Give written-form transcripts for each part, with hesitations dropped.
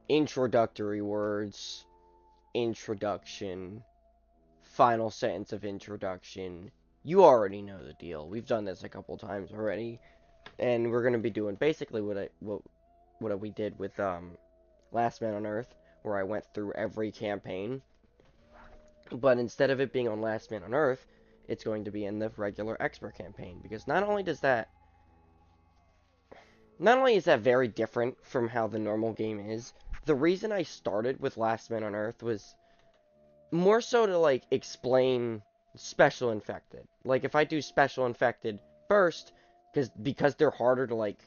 introductory words, introduction, final sentence of introduction. You already know the deal. We've done this a couple times already, and we're gonna be doing basically what we did with Last Man on Earth, where I went through every campaign. But instead of it being on Last Man on Earth, it's going to be in the regular expert campaign, because not only is that very different from how the normal game is, the reason I started with Last Man on Earth was more so to, like, explain Special Infected. Like, if I do Special Infected first, because they're harder to, like...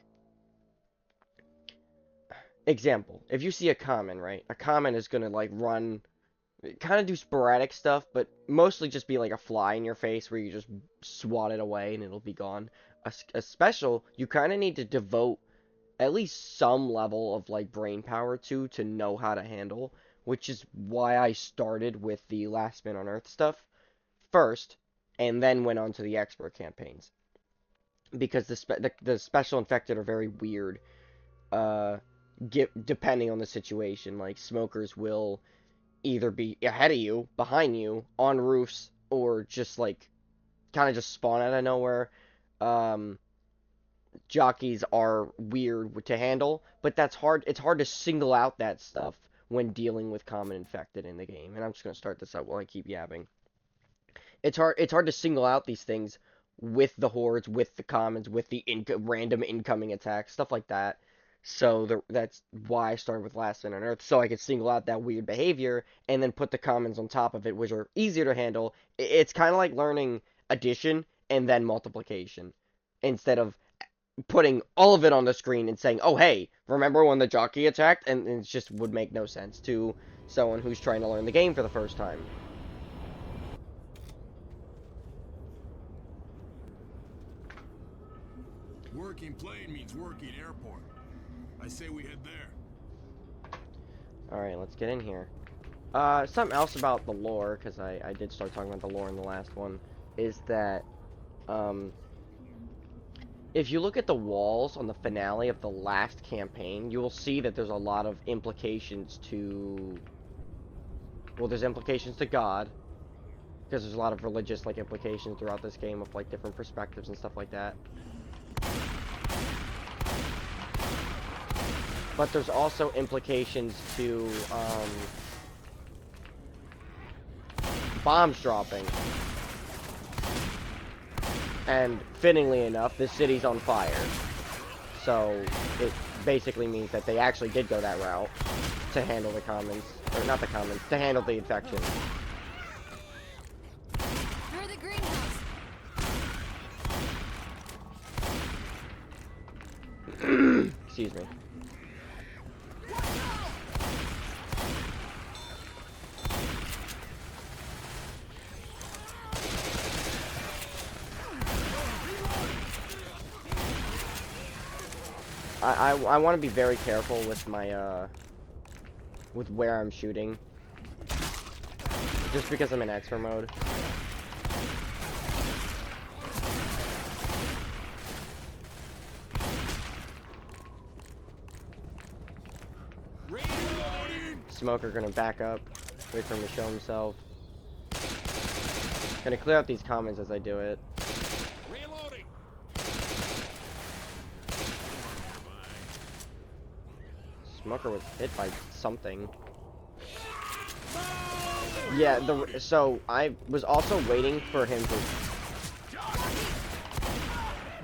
Example, if you see a common, right? A common is gonna, like, run... kind of do sporadic stuff, but mostly just be like a fly in your face where you just swat it away and it'll be gone. A special, you kind of need to devote at least some level of, like, brain power to know how to handle, which is why I started with the Last Man on Earth stuff first, and then went on to the expert campaigns. Because the special infected are very weird, depending on the situation. Like, smokers will either be ahead of you, behind you, on roofs, or just, like, kind of just spawn out of nowhere. Jockeys are weird to handle, but that's hard. It's hard to single out that stuff when dealing with common infected in the game. And I'm just gonna start this out while I keep yapping. It's hard to single out these things with the hordes, with the commons, with the random incoming attacks, stuff like that. So that's why I started with Last Man on Earth, so I could single out that weird behavior and then put the commons on top of it, which are easier to handle. It's kind of like learning addition and then multiplication, instead of putting all of it on the screen and saying, oh, hey, remember when the jockey attacked? And it just would make no sense to someone who's trying to learn the game for the first time. Working plane means working airport. I say we head there. Alright, let's get in here. Something else about the lore, because I did start talking about the lore in the last one, is that, if you look at the walls on the finale of the last campaign, you will see that there's a lot of implications to... Well, there's implications to God, because there's a lot of religious, like, implications throughout this game of, like, different perspectives and stuff like that. But there's also implications to, bombs dropping. And, fittingly enough, this city's on fire. So, it basically means that they actually did go that route to handle the commons. Or, not the commons, to handle the infection. Through the greenhouse. Excuse me. I want to be very careful with my, with where I'm shooting. Just because I'm in expert mode. Smoker gonna back up, wait for him to show himself. Gonna clear out these commons as I do it. Smoker was hit by something. Yeah, so I was also waiting for him to...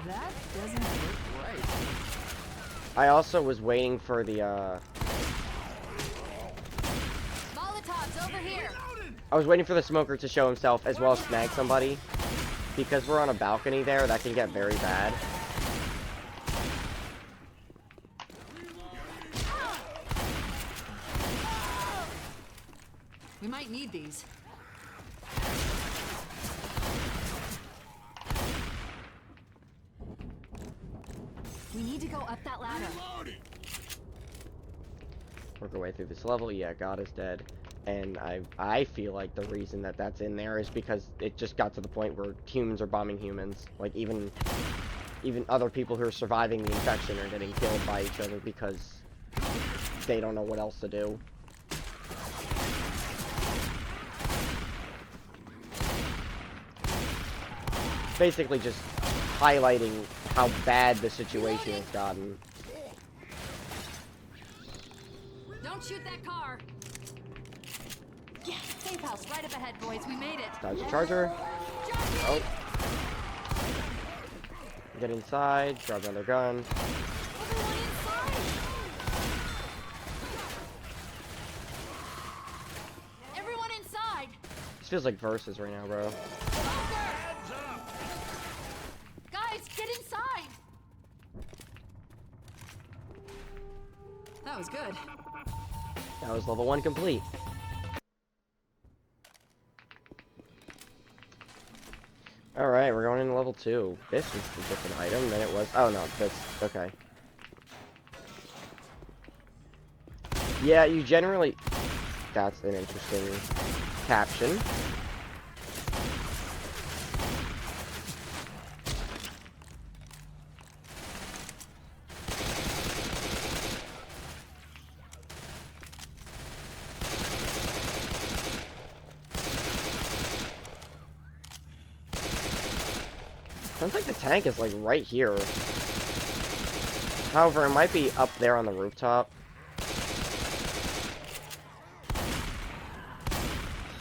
That doesn't look right. I also was waiting for the, Molotovs over here. I was waiting for the smoker to show himself as well as snag somebody. Because we're on a balcony there, that can get very bad. We might need these. We need to go up that ladder. Work our way through this level. Yeah, God is dead. And I feel like the reason that that's in there is because it just got to the point where humans are bombing humans. Like, even other people who are surviving the infection are getting killed by each other because they don't know what else to do. Basically just highlighting how bad the situation has gotten. Don't shoot that car. Yeah, safe house right up ahead, boys. We made it. Dodge the charger. Oh. Get inside. Grab another gun. Everyone inside. Everyone inside. This feels like Versus right now, bro. Guys, get inside. That was good. That was level 1 complete. Alright, we're going into level 2. This is a different item than it was. Oh no, that's okay. Yeah, you generally... That's an interesting caption. Sounds like the tank is like right here. However, it might be up there on the rooftop.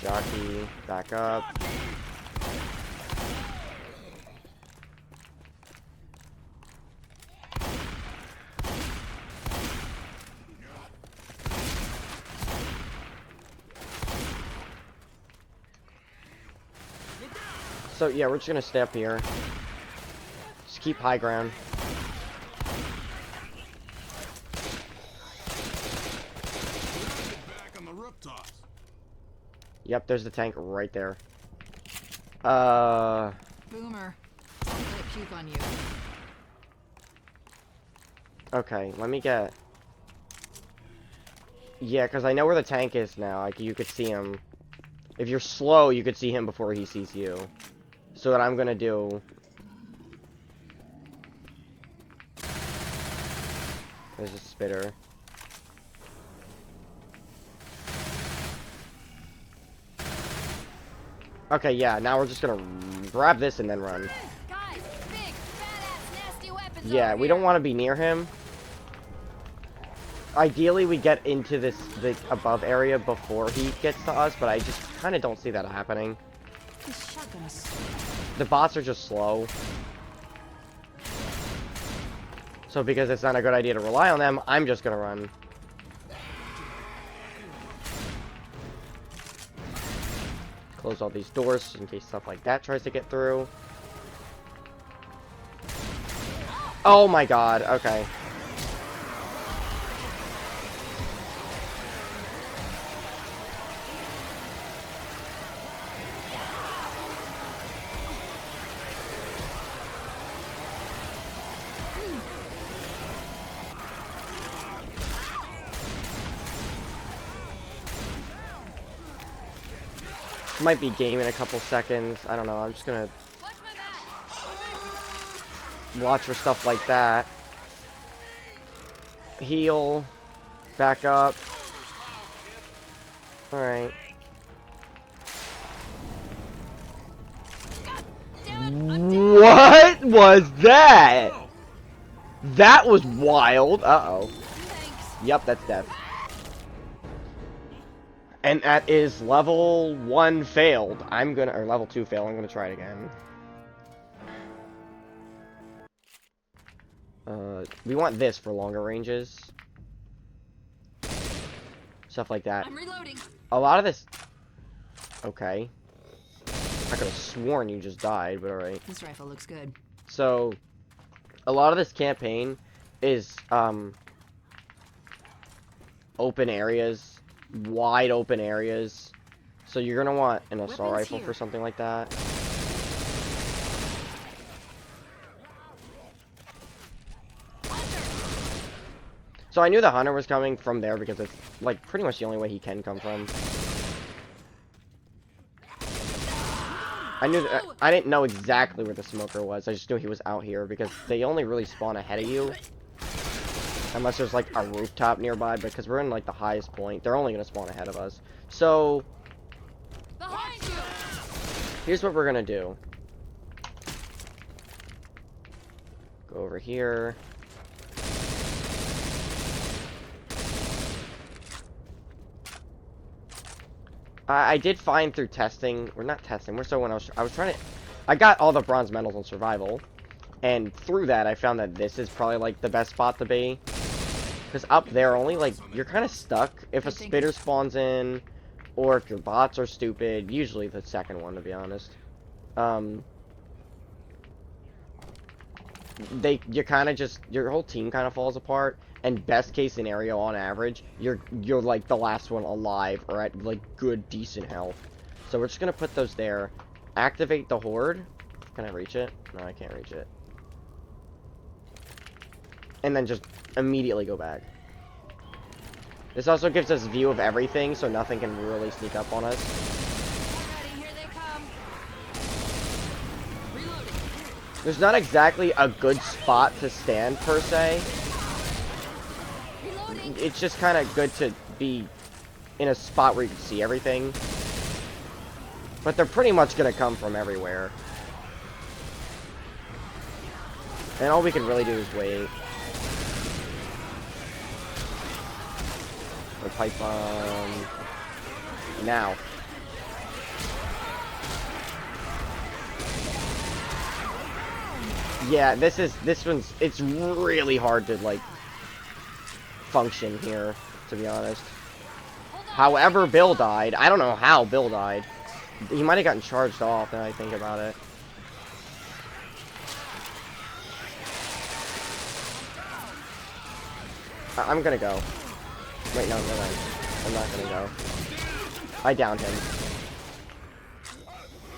Jockey, back up. So yeah, we're just gonna stay up here. Just keep high ground. Back on the rooftops. Yep, there's the tank right there. Boomer. Don't let it puke on you. Okay, let me get... Yeah, because I know where the tank is now. Like, you could see him. If you're slow, you could see him before he sees you. So what I'm gonna do... There's a spitter. Okay, yeah, now we're just gonna grab this and then run. Guys, big, badass, nasty weapons. Yeah, we don't want to be near him. Ideally, we get into the above area before he gets to us, but I just kind of don't see that happening. This shotgun is... The bots are just slow. So because it's not a good idea to rely on them, I'm just gonna run. Close all these doors in case stuff like that tries to get through. Oh my god, okay. Might be game in a couple seconds. I don't know. I'm just gonna watch for stuff like that. Heal. Back up. Alright. What was that? That was wild. Uh-oh. Yep, that's death. And that is level 1 failed. Or level 2 failed. I'm gonna try it again. We want this for longer ranges. Stuff like that. I'm reloading. A lot of this... Okay. I could have sworn you just died, but alright. This rifle looks good. So, a lot of this campaign is, open areas. Wide open areas. So you're gonna want an assault rifle for something like that. So I knew the hunter was coming from there because it's like pretty much the only way he can come from. I knew that, I didn't know exactly where the smoker was. I just knew he was out here because they only really spawn ahead of you. Unless there's like a rooftop nearby, because we're in like the highest point. They're only gonna spawn ahead of us. So Behind you! here's what we're gonna do. Go over here. I did find through testing, or not testing, we're so when I was trying to, I got all the bronze medals on survival, and through that I found that this is probably like the best spot to be, because up there only like, you're kind of stuck if a spitter spawns in, or if your bots are stupid, usually the second one to be honest. You kind of just, your whole team kind of falls apart, and best case scenario on average, you're like the last one alive, or at like good decent health. So we're just gonna put those there, activate the horde. Can I reach it? No, I can't reach it. And then just immediately go back. This also gives us view of everything, so nothing can really sneak up on us. Ready, here they come. Reloading. There's not exactly a good spot to stand, per se. Reloading. It's just kind of good to be in a spot where you can see everything. But they're pretty much going to come from everywhere. And all we can really do is wait. Or pipe bomb. Now. Yeah, this one's, it's really hard to, like, function here, to be honest. However, Bill died. I don't know how Bill died. He might have gotten charged off, now I think about it. I'm gonna go. Wait, no, I'm not gonna go. I downed him.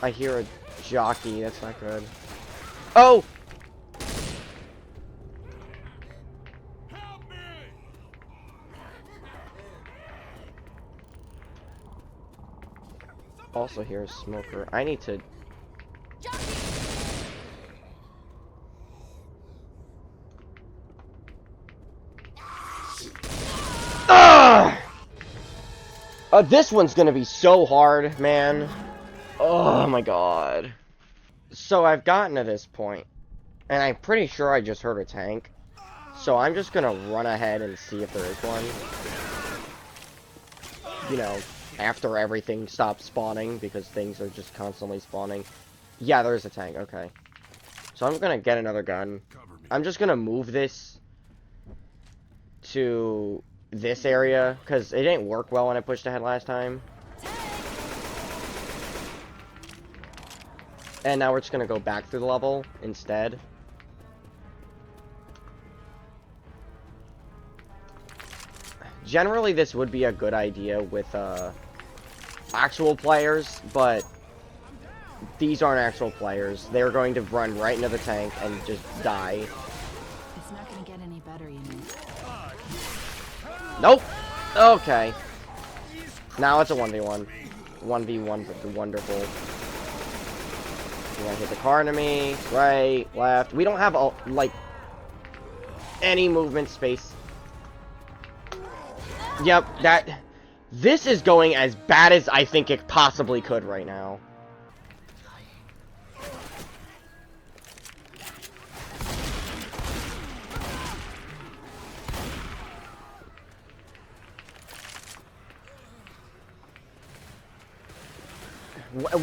I hear a jockey, that's not good. Oh! Also hear a smoker. I need to... Ugh! This one's gonna be so hard, man. Oh my god. So I've gotten to this point, and I'm pretty sure I just heard a tank. So I'm just gonna run ahead and see if there is one. You know, after everything stops spawning, because things are just constantly spawning. Yeah, there is a tank, okay. So I'm gonna get another gun. I'm just gonna move this to this area, because it didn't work well when I pushed ahead last time. And now we're just gonna go back through the level instead. Generally, this would be a good idea with actual players, but these aren't actual players. They're going to run right into the tank and just die. It's not gonna get any better, you know. Nope. Okay. Now it's a 1v1. 1v1 would be wonderful. You're gonna hit the car into me. Right, left. We don't have, like, any movement space. Yep, this is going as bad as I think it possibly could right now.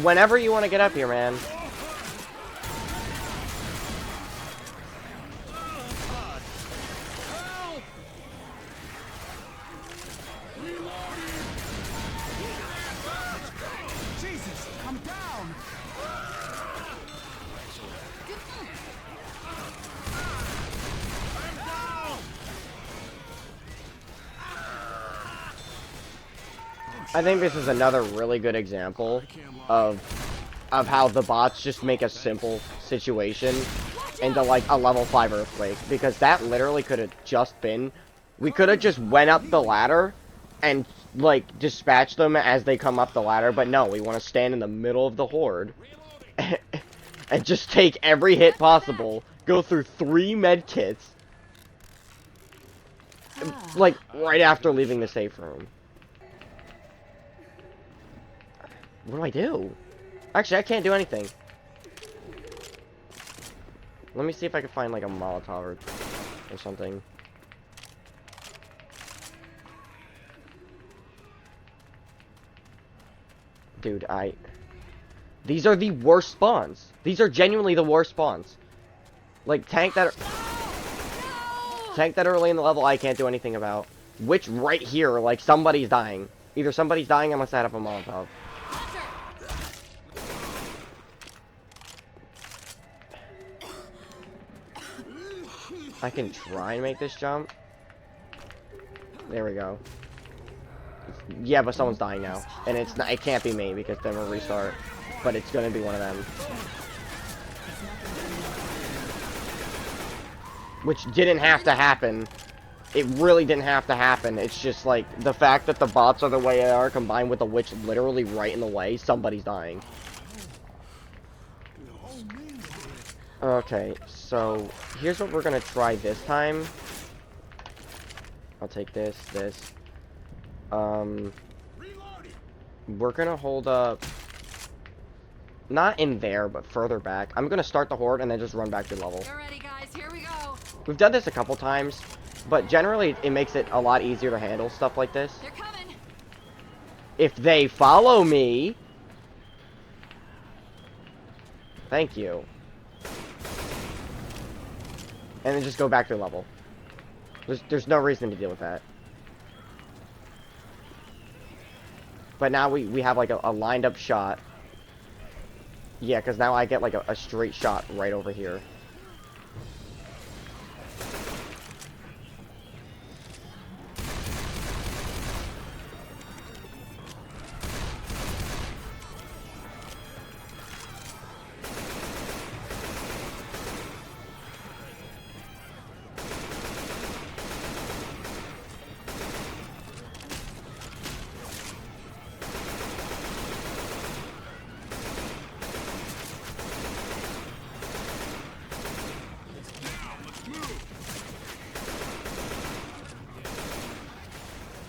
Whenever you want to get up here, man. Jesus, I'm down. I think this is another really good example of how the bots just make a simple situation into like a level 5 earthquake, because that literally could have just been, we could have just went up the ladder and like dispatched them as they come up the ladder, but no, we want to stand in the middle of the horde and just take every hit possible, go through 3 med kits, like, right after leaving the safe room. What do I do? Actually, I can't do anything. Let me see if I can find, like, a Molotov or something. Dude, these are the worst spawns. These are genuinely the worst spawns. Like, tank that early in the level, I can't do anything about. Which, right here, like, somebody's dying. Either somebody's dying unless I have a Molotov. I can try and make this jump. There we go. Yeah, but someone's dying now. And it can't be me, because then we'll restart. But it's gonna be one of them. Which didn't have to happen. It really didn't have to happen. It's just like the fact that the bots are the way they are combined with the witch literally right in the way, somebody's dying. Okay, so here's what we're gonna try this time. I'll take this. We're gonna hold up not in there, but further back. I'm gonna start the horde and then just run back to level. Get ready, guys. Here we go. We've done this a couple times, but generally it makes it a lot easier to handle stuff like this. They're coming. If they follow me. Thank you. And then just go back to level. There's no reason to deal with that. But now we have like a lined up shot. Yeah, because now I get like a straight shot right over here.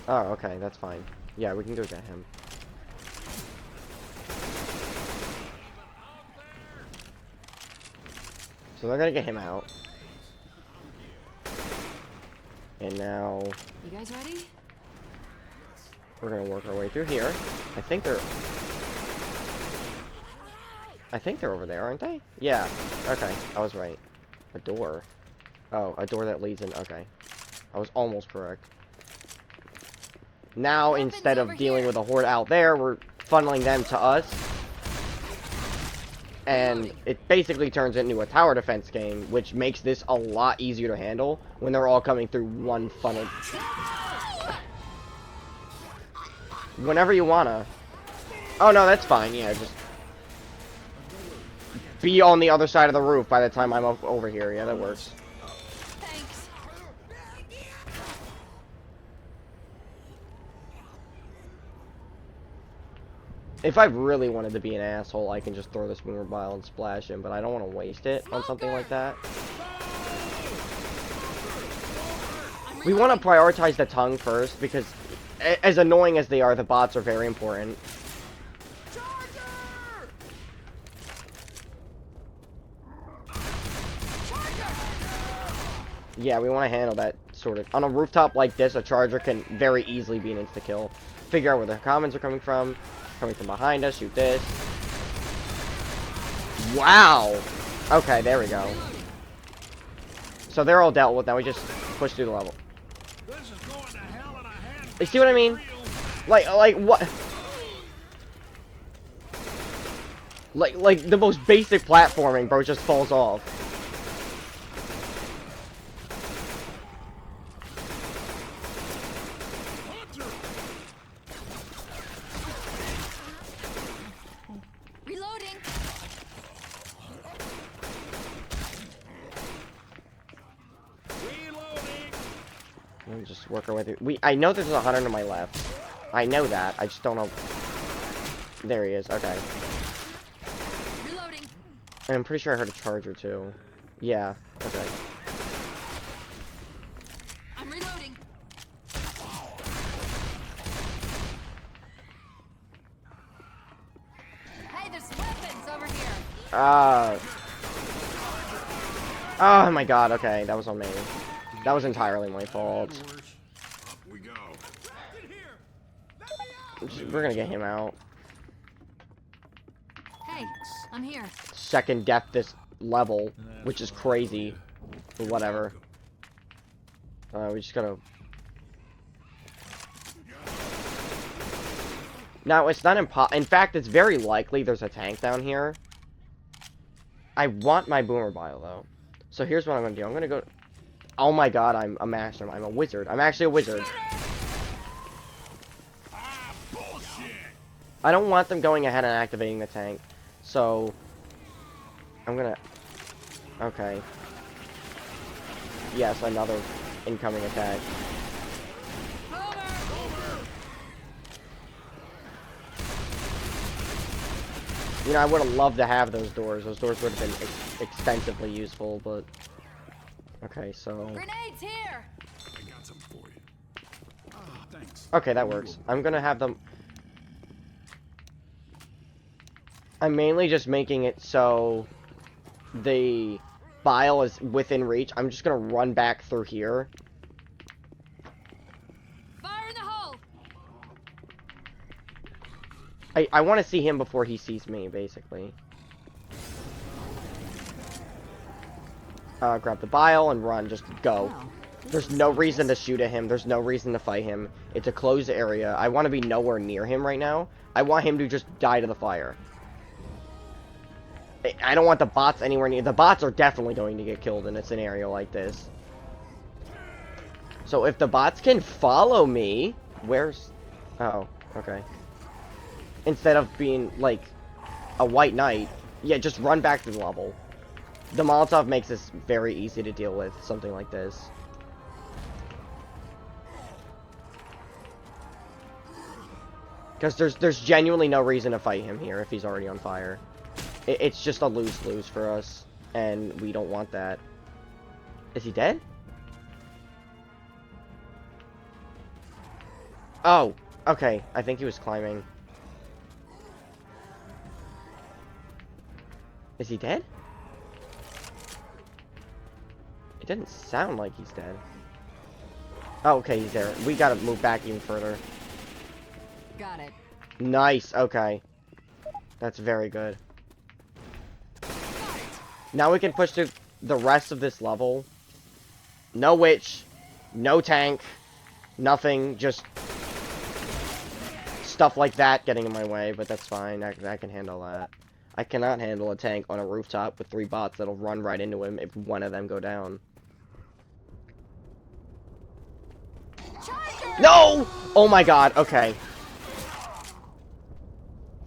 Oh, okay, that's fine. Yeah, we can go get him. So they're gonna get him out. And now You guys ready? we're gonna work our way through here. I think they're over there, aren't they? Yeah. Okay, I was right. A door. Oh, a door that leads in. Okay. I was almost correct. Now, Weapons instead of over dealing here. with a horde out there, we're funneling them to us. And it basically turns into a tower defense game, which makes this a lot easier to handle when they're all coming through one funnel. Whenever you wanna. Oh no, that's fine, yeah, just be on the other side of the roof by the time I'm over here. Yeah, that works. Thanks. If I really wanted to be an asshole, I can just throw this boomer bile and splash him, but I don't want to waste it on something like that. We want to prioritize the tongue first, because as annoying as they are, the bots are very important. Yeah, we want to handle that sort of. On a rooftop like this, a charger can very easily be an insta-kill. Figure out where the commons are coming from behind us, shoot this. Wow! Okay, there we go. So they're all dealt with, now we just push through the level. You see what I mean? Like what? Like the most basic platforming, bro, just falls off. Reloading. Let me just work our way through. I know there's a hunter to my left. I know that. I just don't know. There he is. Okay. Reloading. And I'm pretty sure I heard a charger too. Yeah. Okay. I'm reloading. Uh. Oh my god, okay, that was on me. That was entirely my fault. Up we go. We're gonna get him out. Hey, I'm here. Second death this level, which is crazy. But whatever. We just gotta... Now, it's not in fact, it's very likely there's a tank down here. I want my boomer bile, though. So here's what I'm gonna do. I'm gonna go... Oh my god, I'm a master. I'm a wizard. I'm actually a wizard. I don't want them going ahead and activating the tank. So... I'm gonna... Okay. Yes, another incoming attack. You know, I would have loved to have those doors. Those doors would have been extensively useful, but... Okay, so... Grenades here! I got some for you. Ah, thanks. Okay, that works. I'm gonna have them... I'm mainly just making it so... the bile is within reach. I'm just gonna run back through here. Fire in the hole! I want to see him before he sees me, basically. Grab the bile and run. Just go. Wow, There's no reason to shoot at him. There's no reason to fight him. It's a closed area. I want to be nowhere near him right now. I want him to just die to the fire. I don't want the bots anywhere near. The bots are definitely going to get killed in a scenario like this. So if the bots can follow me... Where's... Oh, okay. Instead of being, like, a white knight, yeah, just run back to the level. The Molotov makes this very easy to deal with, something like this. Because there's genuinely no reason to fight him here if he's already on fire. It's just a lose-lose for us, and we don't want that. Is he dead? Oh, okay. I think he was climbing. Is he dead? It didn't sound like he's dead. Oh, okay, he's there. We gotta move back even further. Got it. Nice, okay. That's very good. Now we can push through the rest of this level. No witch, no tank, nothing, just stuff like that getting in my way, but that's fine. I can handle that. I cannot handle a tank on a rooftop with 3 bots that'll run right into him if one of them go down. Charger! No! Oh my god, okay.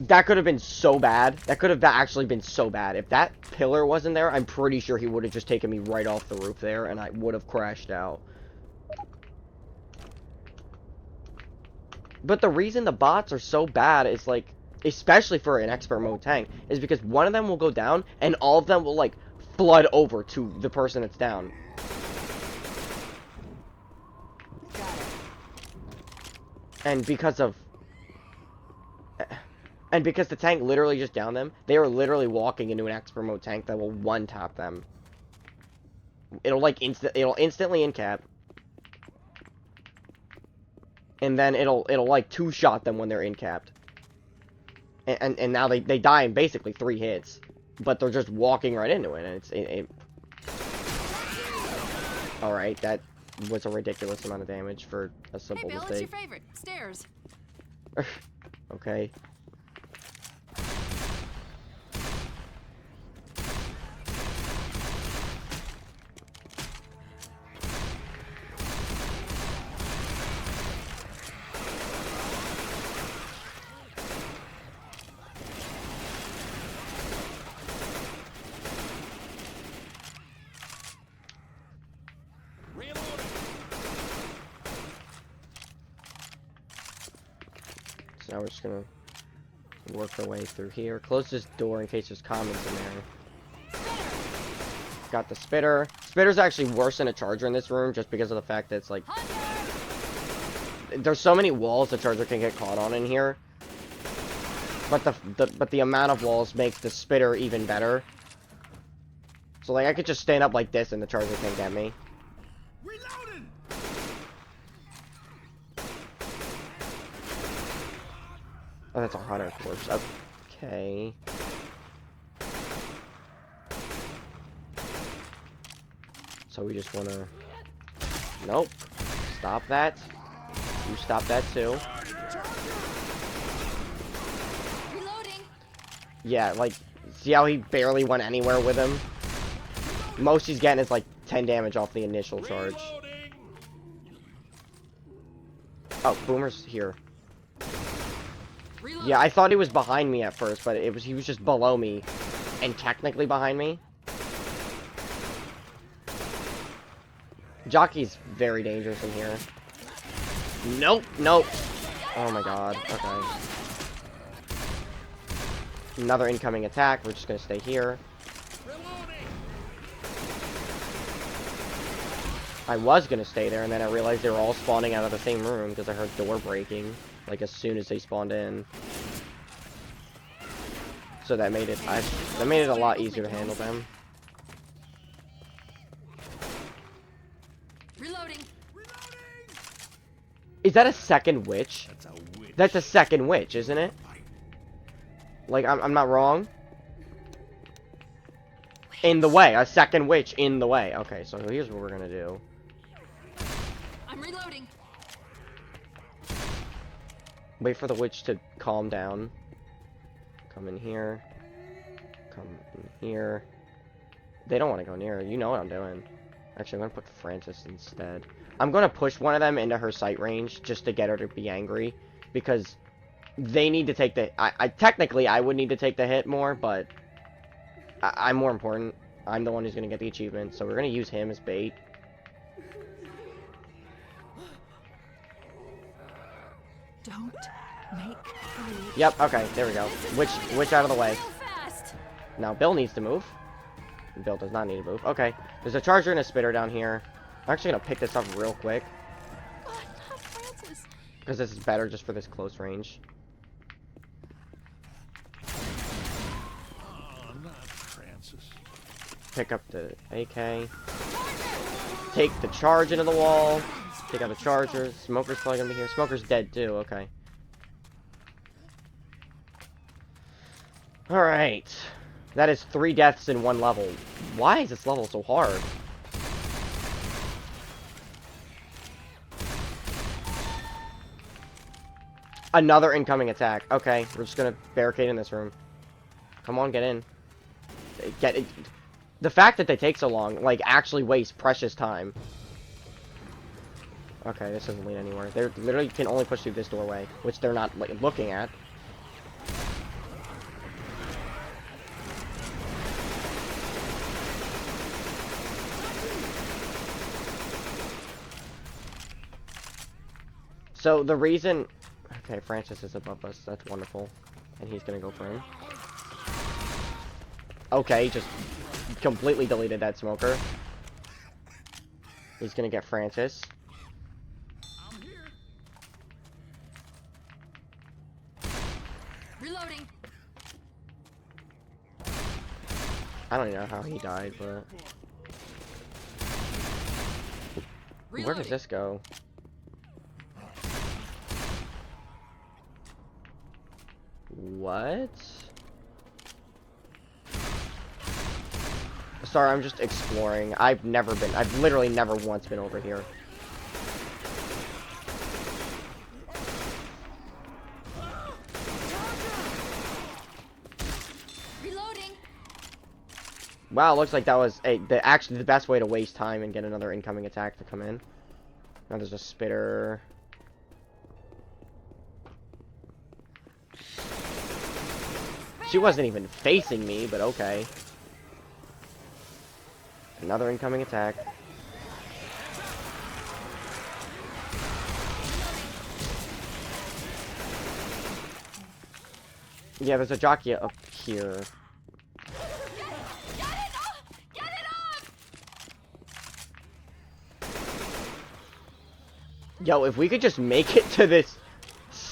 That could have been so bad. That could have actually been so bad. If that pillar wasn't there, I'm pretty sure he would have just taken me right off the roof there, and I would have crashed out. But the reason the bots are so bad is, like, especially for an expert mode tank, is because one of them will go down, and all of them will, like, flood over to the person that's down. Got it. And because of... And because the tank literally just downed them, they are literally walking into an expert mode tank that will one-tap them. It'll, like, it'll instantly in-cap. And then it'll like, two-shot them when they're in-capped. And now they die in basically 3 hits. But they're just walking right into it, and it's... Alright, that was a ridiculous amount of damage for a simple Hey, Bill, mistake. what's your favorite? Stairs. Okay. So now we're just gonna work our way through here. Close this door in case there's commons in there. Got the spitter. Spitter's actually worse than a charger in this room just because of the fact that it's like... There's so many walls the charger can get caught on in here. But the amount of walls makes the spitter even better. So like I could just stand up like this and the charger can't get me. Reloading. Oh, that's a hunter corpse. Okay. So we just wanna... Nope. Stop that. You stop that too. Reloading. Yeah, like, see how he barely went anywhere with him? Most he's getting is like 10 damage off the initial charge. Reloading. Oh, Boomer's here. Reloading. Yeah, I thought he was behind me at first, but he was just below me. And technically behind me. Jockey's very dangerous in here. Nope, nope. Oh my god, okay. Another incoming attack, we're just gonna stay here. I was gonna stay there, and then I realized they were all spawning out of the same room, because I heard door breaking, like as soon as they spawned in. So that made it, that made it a lot easier to handle them. Reloading. Is that a second witch? That's a witch. That's a second witch, isn't it? Like, I'm not wrong? In the way. A second witch in the way. Okay, so here's what we're gonna do. I'm reloading. Wait for the witch to calm down. Come in here. Come in here. They don't want to go near her. You know what I'm doing. Actually, I'm gonna put Francis instead. I'm gonna push one of them into her sight range just to get her to be angry, because they need to take the... technically, I would need to take the hit more, but I'm more important. I'm the one who's gonna get the achievement, so we're gonna use him as bait. Don't make me. Yep, okay, there we go. Witch out of the way. Real fast. Now, Bill needs to move. Bill does not need to move. Okay, there's a charger and a spitter down here. I'm actually gonna pick this up real quick, God, not Francis. because this is better just for this close range. Oh, not Francis. Pick up the AK. Take the charge into the wall. Take out the charger. Smoker's probably gonna be here. Smoker's dead too, okay. Alright. That is 3 deaths in 1 level. Why is this level so hard? Another incoming attack. Okay, we're just gonna barricade in this room. Come on, get in. Get it. The fact that they take so long, like, actually wastes precious time. Okay, this doesn't lead anywhere. They literally can only push through this doorway, which they're not, like, looking at. So, the reason... Okay, Francis is above us. That's wonderful. And he's gonna go for him. Okay, just completely deleted that smoker. He's gonna get Francis. I'm here. Reloading. I don't even know how he died, but... Where does Reloading. this go? What? Sorry, I'm just exploring. I've literally never once been over here. Reloading. Wow, looks like that was actually the best way to waste time and get another incoming attack to come in. Now there's a spitter. She wasn't even facing me, but okay. Another incoming attack. Yeah, there's a jockey up here. Get it off! Get it off! Yo, if we could just make it to this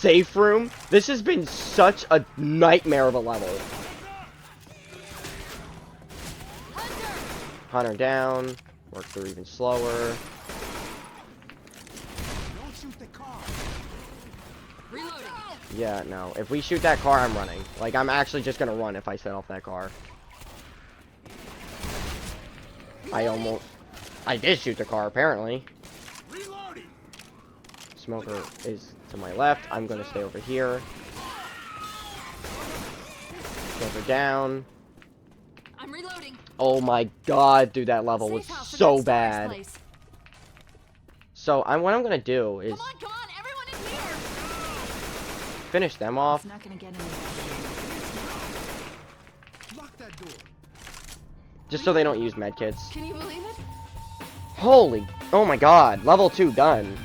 safe room. This has been such a nightmare of a level. Hunter down. Work through even slower. Don't shoot the car. Reloading. Yeah, no. If we shoot that car, I'm running. Like, I'm actually just gonna run if I set off that car. I did shoot the car, apparently. Reloading. Smoker is to my left. I'm gonna stay over here. Smoker down. I'm reloading. Oh my god, dude, that level was Safe house for so that storage bad. place. So, what I'm gonna do is Come on, everyone in here. finish them off. It's not gonna get any. Lock that door. Just so they don't use medkits. Can you believe it? Holy, oh my god, level 2 done.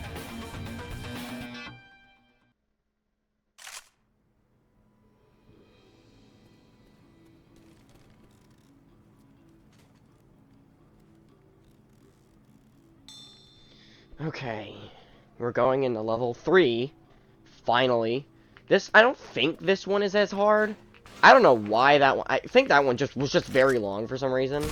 Okay, we're going into level 3, finally. I don't think this one is as hard. I don't know why that one, I think that one was just very long for some reason.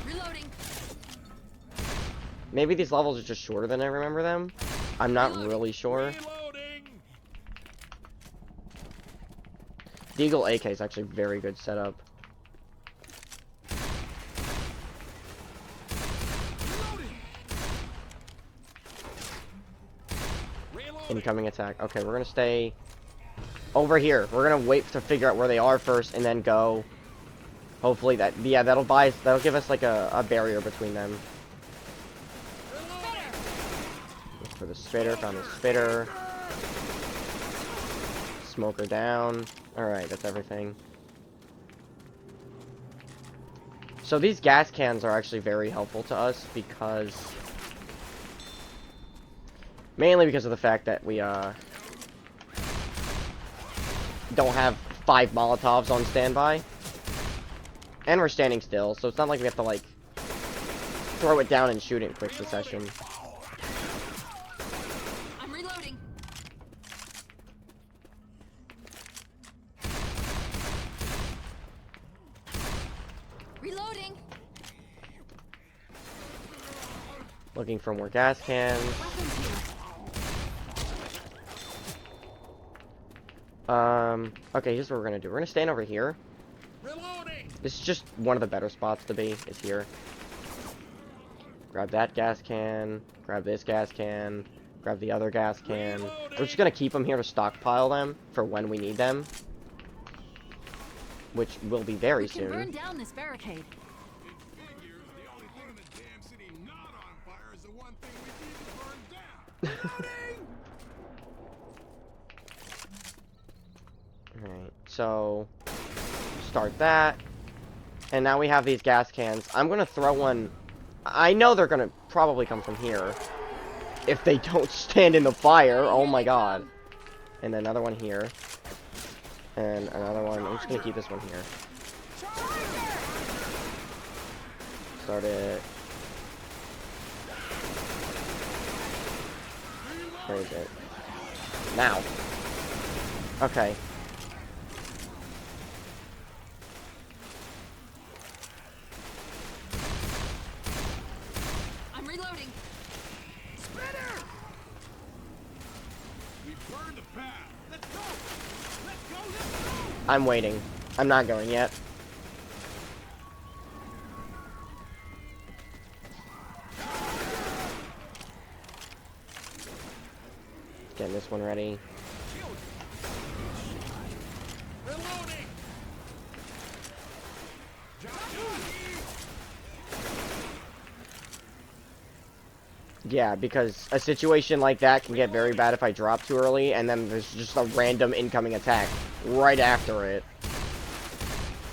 Reloading. Maybe these levels are just shorter than I remember them. I'm not really sure. Reloading. Deagle AK is actually very good setup. Incoming attack. Okay, we're gonna stay over here. We're gonna wait to figure out where they are first and then go. Hopefully that'll give us like a barrier between them. Look for the spitter, found the spitter. Smoker down. Alright, that's everything. So these gas cans are actually very helpful to us because mainly because of the fact that we, don't have 5 Molotovs on standby. And we're standing still, so it's not like we have to, like, throw it down and shoot it in quick succession. I'm reloading. Reloading. Looking for more gas cans. Weapons here. Okay, here's what we're gonna do. We're gonna stand over here. Reloading. This is just one of the better spots to be, is here. Grab that gas can, grab this gas can, grab the other gas can. We're just gonna keep them here to stockpile them for when we need them. Which will be very We can soon. burn down this barricade. It figures the only thing in the damn city not on fire is the one thing we need to burn down. Reloading. Alright, so start that. And now we have these gas cans. I'm gonna throw one. I know they're gonna probably come from here. If they don't stand in the fire. Oh my god. And another one here. And another one. I'm just gonna keep this one here. Start it. Where is it? Now. Okay. I'm reloading. Spitter. We burned the path. Let's go. Let's go. Let's go. I'm waiting. I'm not going yet. Getting this one ready. Reloading. Yeah, because a situation like that can get very bad if I drop too early, and then there's just a random incoming attack right after it.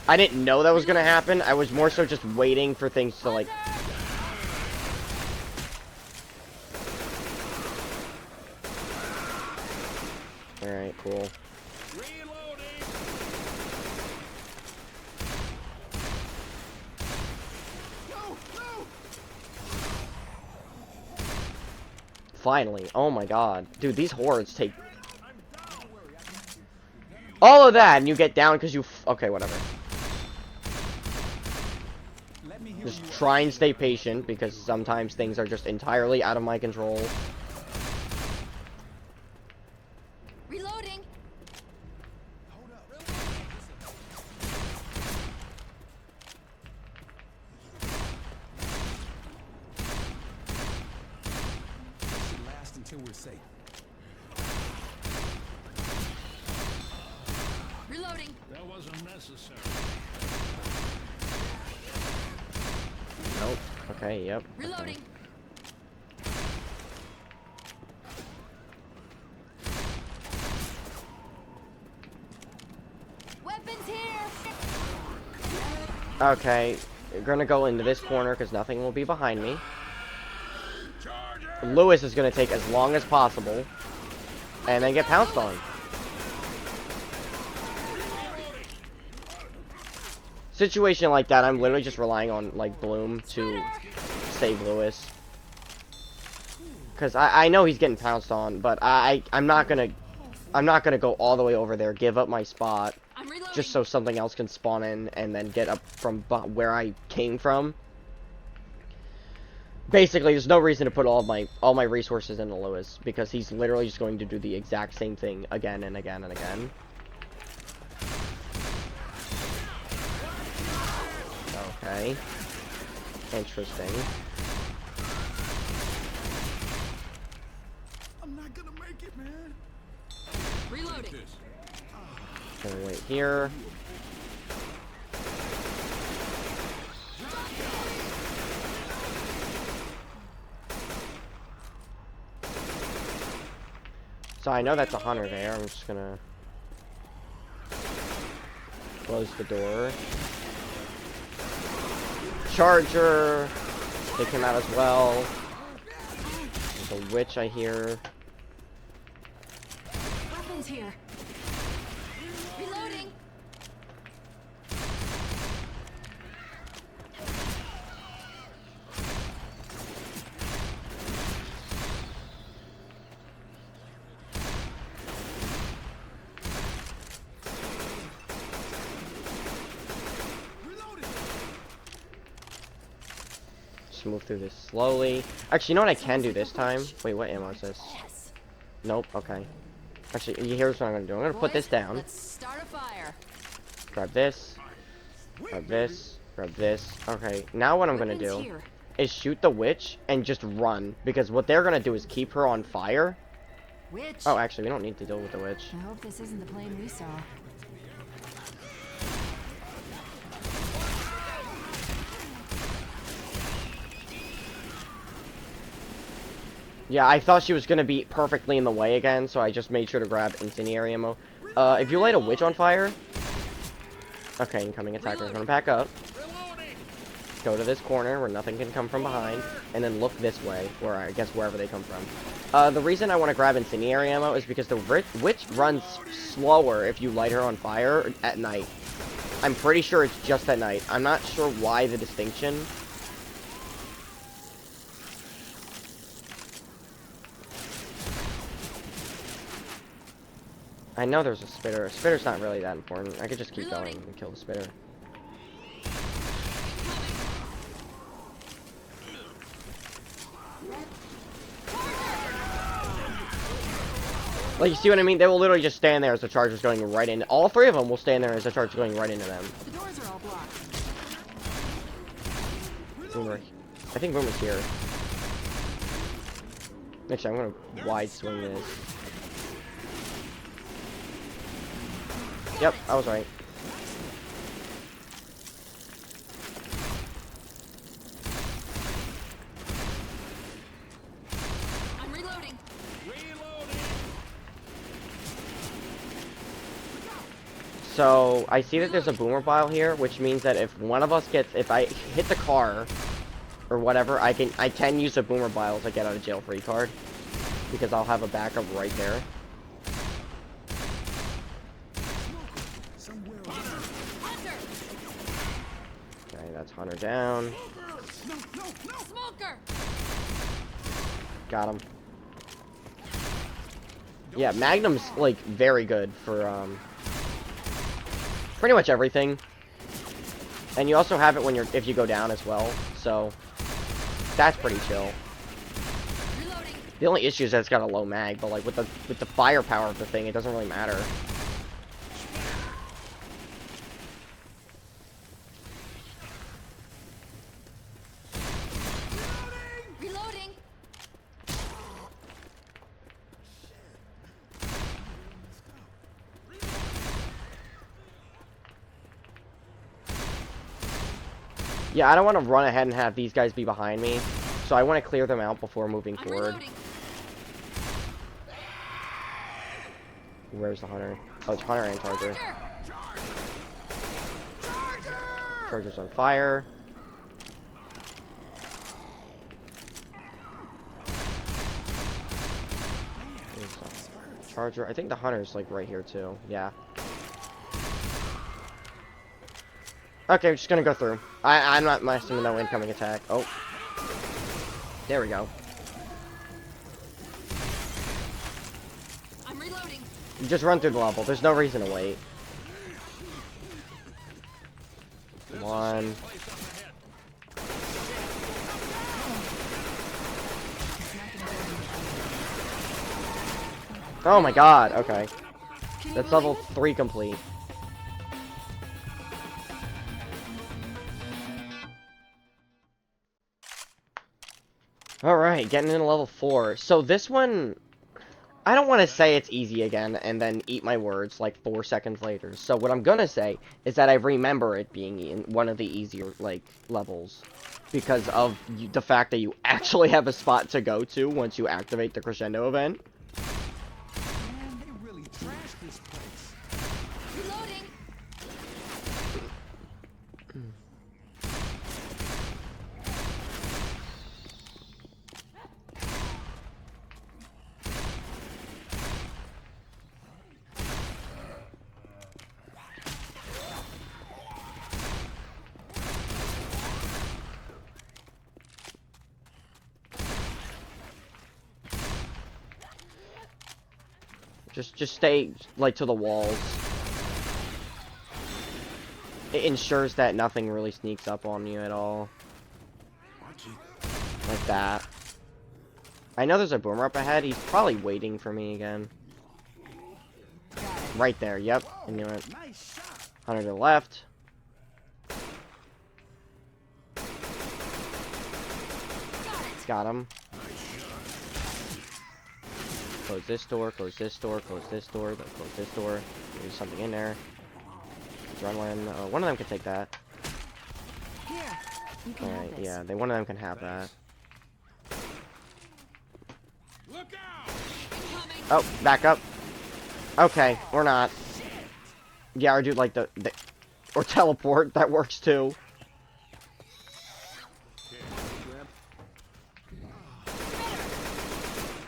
I didn't know that was gonna happen. I was more so just waiting for things to, like... Alright, cool. Reloading. Go. Go. Finally. Oh my god. Dude, these hordes take all of that, and you get down because you... okay, whatever. Just try and stay patient, because sometimes things are just entirely out of my control. Reloading. Should last until we're safe. Reloading. That wasn't necessary. Nope. Okay, yep. Reloading. Weapons here. Okay, you're gonna go into this corner because nothing will be behind me. Lewis is gonna take as long as possible, and then get pounced on. Situation like that, I'm literally just relying on like Bloom to save Lewis, because I know he's getting pounced on, but I'm not gonna go all the way over there, give up my spot, I'm reloading. just so something else can spawn in and then get up from where I came from. Basically, there's no reason to put all my resources into Lewis, because he's literally just going to do the exact same thing again and again and again. Okay. Interesting. I'm not gonna make it, man. Reloading. Gonna wait here. So I know that's a hunter there. I'm just gonna close the door. Charger. Take him out as well. There's a witch I hear. Weapons here. Reloading. Just move through this slowly. Actually, you know what I can do this time? Wait, what ammo is this? Yes. Nope, okay. Actually, here's what I'm gonna do. I'm gonna put this down. Let's start a fire. Grab this. Grab this. Grab this. Okay, now what I'm gonna Weapons do here. is shoot the witch and just run. Because what they're gonna do is keep her on fire. Witch. Oh, actually, we don't need to deal with the witch. I hope this isn't the plane we saw. Yeah, I thought she was gonna be perfectly in the way again, so I just made sure to grab incendiary ammo. If you light a witch on fire... Okay, incoming attacker is gonna back up. Go to this corner where nothing can come from behind, and then look this way, where I guess wherever they come from. The reason I want to grab incendiary ammo is because the witch runs slower if you light her on fire at night. I'm pretty sure it's just at night. I'm not sure why the distinction. I know there's a spitter. A spitter's not really that important. I could just keep going and kill the spitter. Like, you see what I mean? They will literally just stand there as the charger's going right in. All three of them will stand there as the charger's going right into them. The doors are all blocked. Boomer. I think Boomer's here. Actually, I'm gonna wide swing this. Yep, I was right. I'm reloading. So, I see that there's a boomer pile here, which means that if one of us gets, if I hit the car, or whatever, I can use a boomer pile to get out of jail free card, because I'll have a backup right there. Okay, that's Hunter down. Smoker. Got him. Yeah, Magnum's, like, very good for, pretty much everything. And you also have it when if you go down as well, so that's pretty chill. Reloading. The only issue is that it's got a low mag, but like with the firepower of the thing, it doesn't really matter. Reloading. Yeah, I don't want to run ahead and have these guys be behind me, so I want to clear them out before moving I'm forward. reloading. Where's the hunter? Oh, it's hunter and charger. Charger's on fire. Charger. I think the hunter's like right here too. Yeah. Okay, I'm just gonna go through. I'm not messing with no incoming attack. Oh. There we go. I'm reloading. Just run through the level. There's no reason to wait. Come on. Oh my god, okay. That's level 3 complete. Alright, getting into level 4. So this one, I don't want to say it's easy again and then eat my words like 4 seconds later. So what I'm gonna say is that I remember it being in one of the easier, like, levels. Because of the fact that you actually have a spot to go to once you activate the crescendo event. Man, they really trashed this place. Reloading. Just stay, like, to the walls. It ensures that nothing really sneaks up on you at all. Watch it. Like that. I know there's a boomer up ahead. He's probably waiting for me again. Right there, yep. I knew it. Nice shot. Hunter to the left. Got him. Close this door, close this door, close this door, then close this door. There's something in there. Adrenaline. One of them can take that. Here. You can Alright, have this. yeah, one of them can have that. Look out! Incoming. Oh, back up. Okay, or not. Yeah, or do like the or teleport, that works too.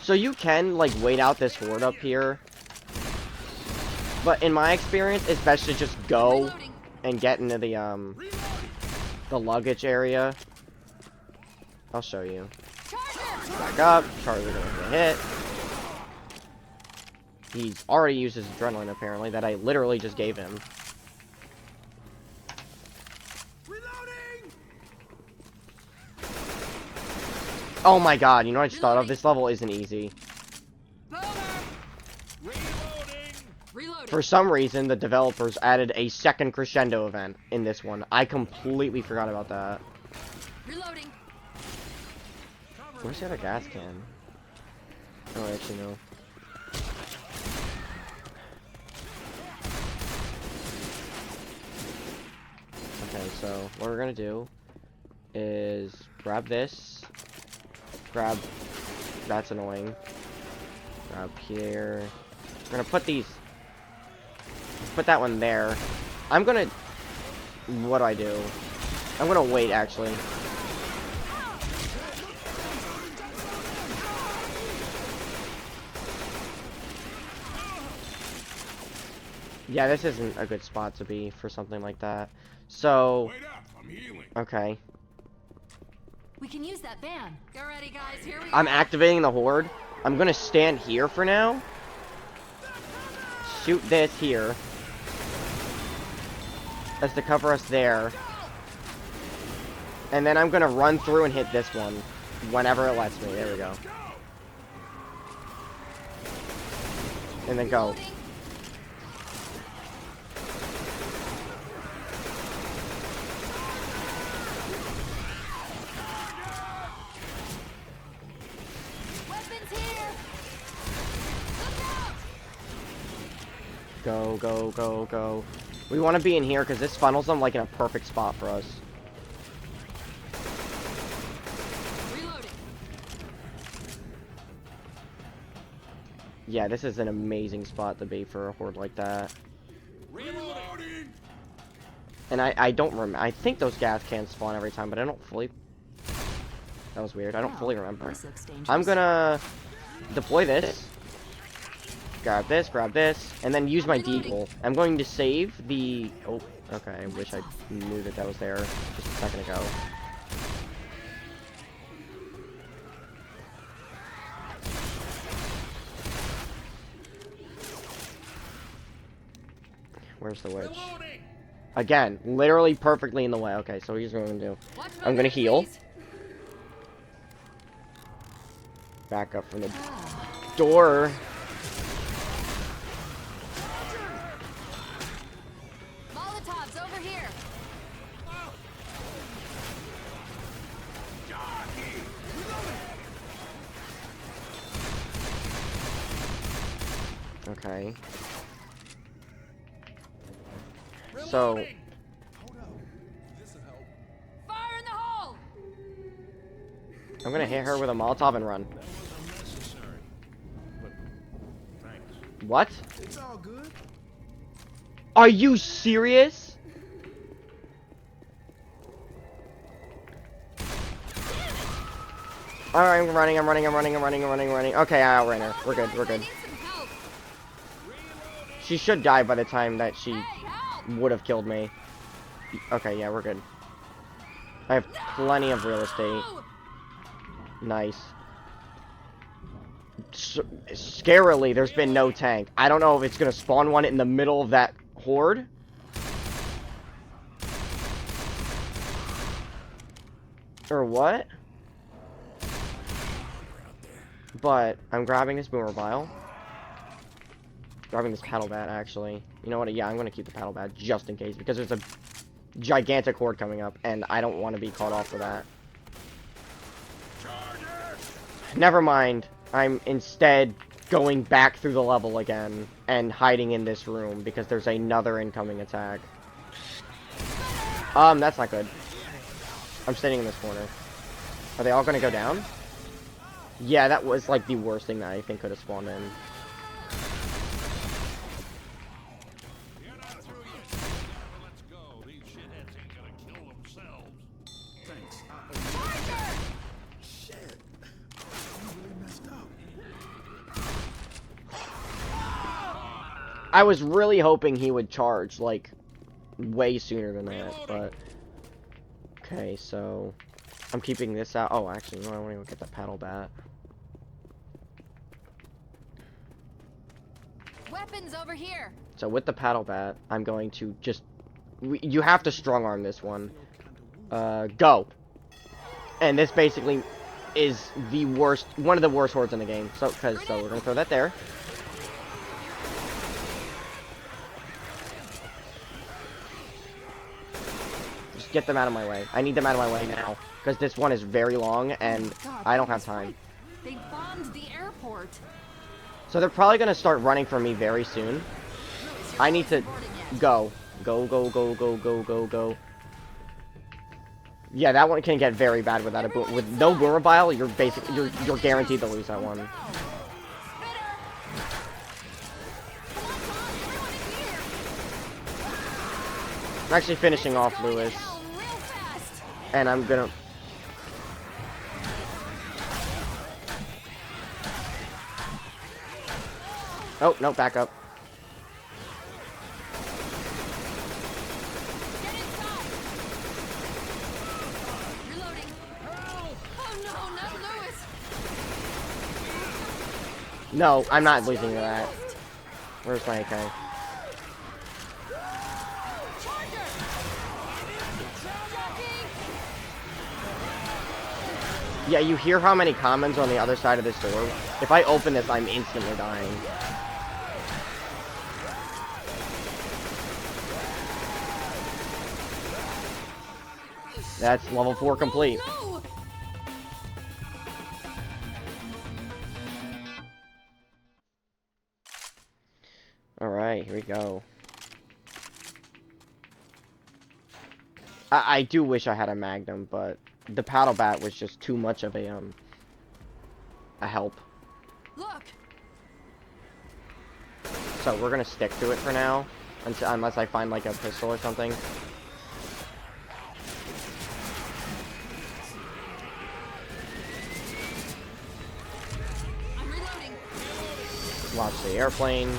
So you can, like, wait out this horde up here. But in my experience, it's best to just go Reloading. and get into the luggage area. I'll show you. Charger. Back up. Charger gonna get hit. He's already used his adrenaline, apparently, that I literally just gave him. Reloading! Oh my god, you know what I just thought of? This level isn't easy. Boomer. Reloading! Reloading. For some reason, the developers added a second crescendo event in this one. I completely forgot about that. Reloading. Where's the other gas can? Oh, actually, no. Okay, so what we're gonna do is grab this. Grab... That's annoying. Grab here. We're gonna put these... Put that one there. I'm gonna... What do I do? I'm gonna wait, actually. Yeah, this isn't a good spot to be for something like that. So... Wait up, I'm healing. Okay. We can use that van. Get ready, guys. Here we go. I'm activating the horde. I'm gonna stand here for now. shoot this here. As to cover us there. And then I'm gonna run through and hit this one. Whenever it lets me. There we go. And then go. Go, go, go, go. We want to be in here because this funnels them like in a perfect spot for us. Reloading. Yeah, this is an amazing spot to be for a horde like that. Reloading. And I don't remember. I think those gas cans spawn every time, but I don't fully... That was weird. I don't fully remember. I'm gonna deploy this. Grab this, and then use my deagle. I'm going to save the... Oh, okay. I wish I knew that that was there just a second ago. Where's the witch? Again, literally perfectly in the way. Okay, so here's what I'm gonna do. I'm gonna heal. Back up from the door. Molotovs over here. Okay. So, Fire in the hole. I'm gonna hit her with a Molotov and run. What? It's all good. Are you serious? Alright, I'm running. Okay, I outran her. We're good. I need some help. She should die by the time that she Hey, help. would have killed me. Okay, yeah, we're good. I have plenty of real estate. No. Nice. Scarily, there's been no tank. I don't know if it's gonna spawn one in the middle of that horde. Or what? But I'm grabbing this boomer bile. Grabbing this paddle bat, actually. You know what? Yeah, I'm gonna keep the paddle bat just in case, because there's a gigantic horde coming up, and I don't want to be caught off for that. Never mind. I'm instead going back through the level again and hiding in this room because there's another incoming attack. That's not good. I'm sitting in this corner. Are they all gonna go down? Yeah, that was like the worst thing that I think could have spawned in. You're not through yet. Let's go. These shitheads ain't gonna kill themselves. Thanks. Shit. You really messed up. I was really hoping he would charge, like, way sooner than that, but... Okay, so... I'm keeping this out. Oh, actually, no, I want to go get that paddle bat. Weapons over here. So with the paddle bat, I'm going to just... You have to strong arm this one. Go! And this basically is the worst, one of the worst hordes in the game. So we're gonna throw that there. Just get them out of my way. I need them out of my way now, because this one is very long and God, I don't that have was time. right. They bombed the airport. So they're probably gonna start running from me very soon. I need to go. Go, go, go, go, go, go, go. Yeah, that one can get very bad without a boom. With no boomer bile, you're basically you're guaranteed to lose that one. I'm actually finishing off Lewis, and I'm gonna. Oh no, back up. No, I'm not losing to that. Where's my AK? Charger! Yeah, you hear how many commons on the other side of this door? If I open this, I'm instantly dying. That's level 4 complete. No! Alright, here we go. I do wish I had a Magnum, but the paddle bat was just too much of a help. Look! So we're gonna stick to it for now, unless I find like a pistol or something. I'm reloading. Launch the airplane.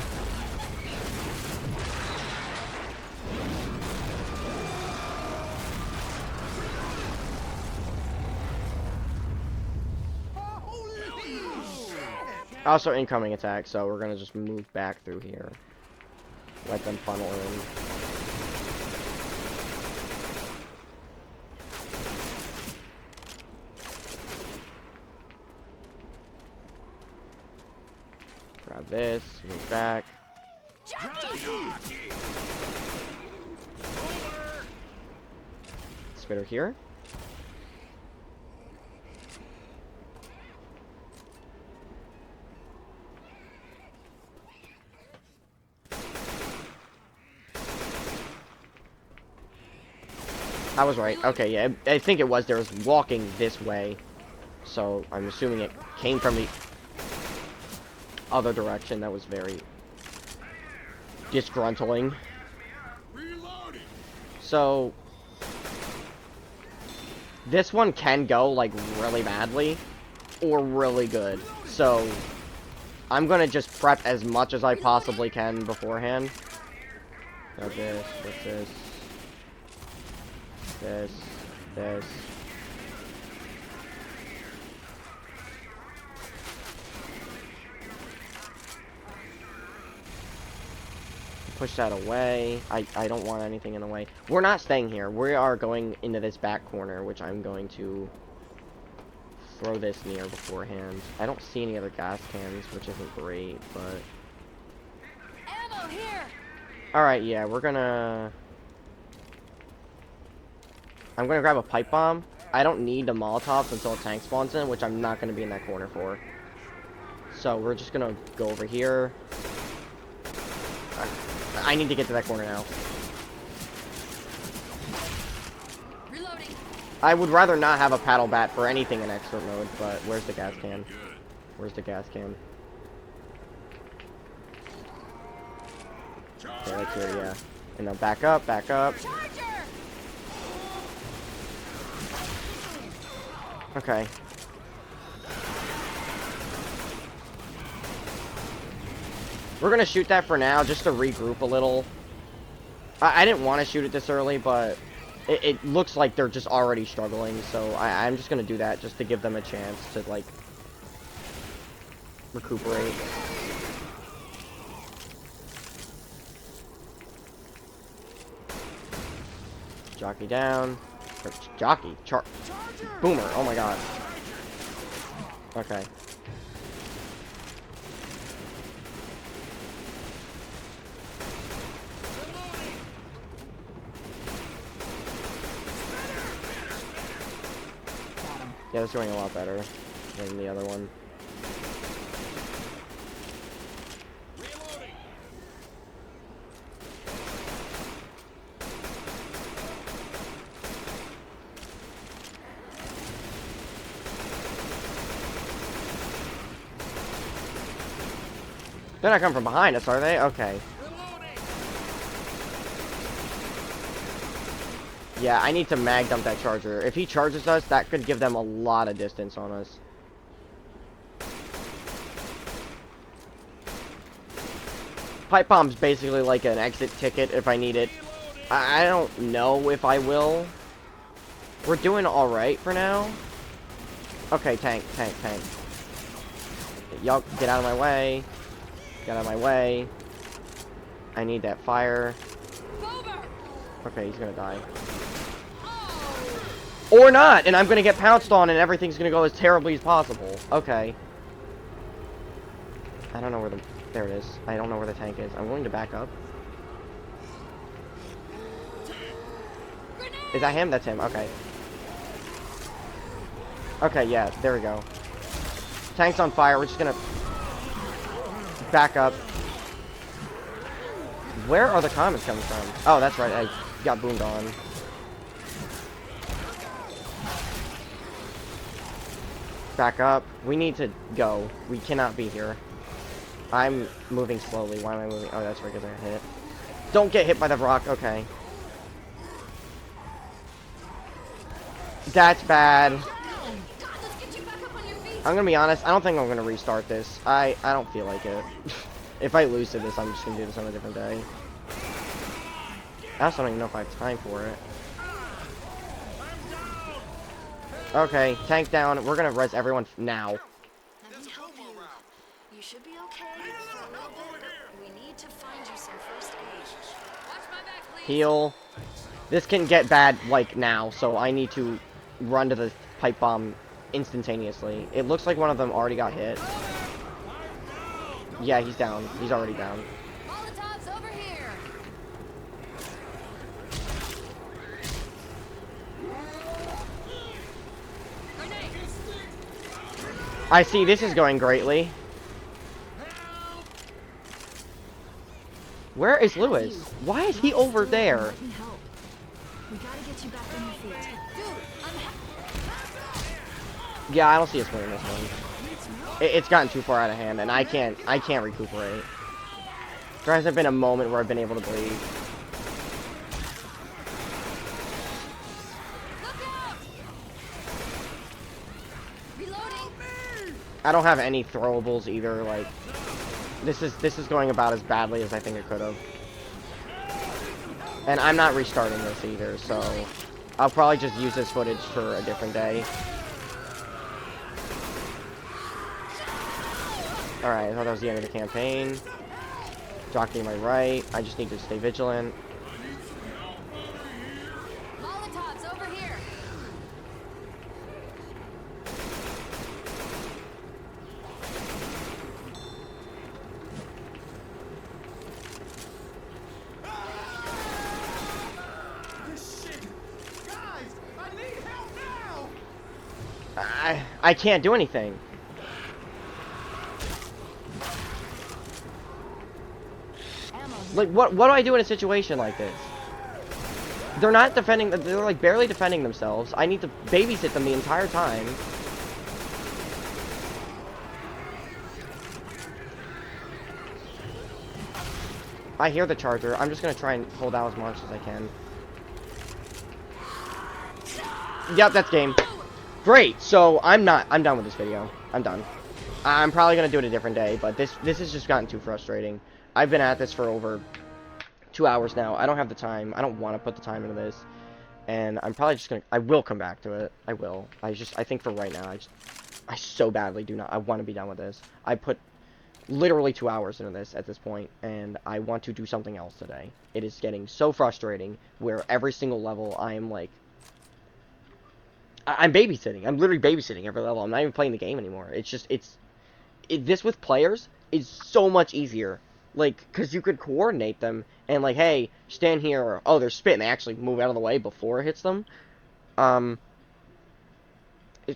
Also incoming attack, so we're gonna just move back through here. Let them funnel in. Grab this, move back. Spitter here. I was right. Okay, yeah, I think it was. There was walking this way. So, I'm assuming it came from the other direction. That was very disgruntling. So, this one can go, like, really badly or really good. So, I'm gonna just prep as much as I possibly can beforehand. Got this, what's this? This. Push that away. I don't want anything in the way. We're not staying here. We are going into this back corner, which I'm going to throw this near beforehand. I don't see any other gas cans, which isn't great, but... Ammo here! Alright, yeah, we're gonna... I'm gonna grab a pipe bomb. I don't need the Molotovs until a tank spawns in, which I'm not gonna be in that corner for. So we're just gonna go over here. I need to get to that corner now. Reloading. I would rather not have a paddle bat for anything in expert mode, but where's the gas can? Where's the gas can? Okay, right here, yeah. And then back up, back up. Charger! Okay. We're gonna shoot that for now, just to regroup a little. I didn't want to shoot it this early, but it looks like they're just already struggling, so I'm just gonna do that, just to give them a chance to, like, recuperate. Jockey down. Or, jockey? Boomer, oh my god. Okay. Yeah, that's going a lot better than the other one. They're not coming from behind us, are they? Okay. Yeah, I need to mag dump that charger. If he charges us, that could give them a lot of distance on us. Pipe bomb's basically like an exit ticket if I need it. I don't know if I will. We're doing alright for now. Okay, tank. Y'all, get out of my way. Get out of my way. I need that fire. Boomer! Okay, he's gonna die. Oh! Or not, and I'm gonna get pounced on and everything's gonna go as terribly as possible. Okay. I don't know where the... There it is. I don't know where the tank is. I'm going to back up. Is that him? That's him. Okay. Okay, yeah, there we go. Tank's on fire. We're just gonna... back up. Where are the comments coming from? Oh, that's right. I got boomed on. Back up. We need to go. We cannot be here. I'm moving slowly. Why am I moving? Oh, that's right, because I got hit. Don't get hit by the rock. Okay. That's bad. God, let's get you back up on your feet. I'm gonna be honest. I don't think I'm gonna restart this. I don't feel like it. If I lose to this, I'm just gonna do this on a different day. I also don't even know if I have time for it. Okay, tank down. We're gonna res everyone now. Let me help you. You should be okay for a little bit, but we need to find you some first aid. Watch my back, please. Heal. This can get bad, like, now, so I need to run to the pipe bomb instantaneously. It looks like one of them already got hit. Yeah, he's down. He's already down. Molotov's over here. Grenade. I see this is going greatly. Where is Lewis? Why is he over there? Let me help. We gotta get you back on your feet. Dude, Yeah, I don't see us winning this one. It's gotten too far out of hand, and I can't recuperate. There hasn't been a moment where I've been able to breathe. look out! Reloading. I don't have any throwables either. Like, this is going about as badly as I think it could have. And I'm not restarting this either, so I'll probably just use this footage for a different day. Alright, I thought that was the end of the campaign. Jockey to my right. I just need to stay vigilant. Molotov's over here. I can't do anything. Like, what do I do in a situation like this? They're not defending, they're like barely defending themselves. I need to babysit them the entire time. I hear the charger. I'm just gonna try and hold out as much as I can. Yep, that's game. Great. So I'm done with this video. I'm done. I'm probably gonna do it a different day, but this has just gotten too frustrating. I've been at this for over 2 hours now. I don't have the time. I don't want to put the time into this, and I'm probably just gonna. I will come back to it. I will. I think for right now, I so badly do not. I want to be done with this. I put literally 2 hours into this at this point, and I want to do something else today. It is getting so frustrating where every single level I am like, I'm babysitting. I'm literally babysitting every level. I'm not even playing the game anymore. It's just, this with players is so much easier. Like, because you could coordinate them and like, hey, stand here, or, oh, they're spitting. They actually move out of the way before it hits them.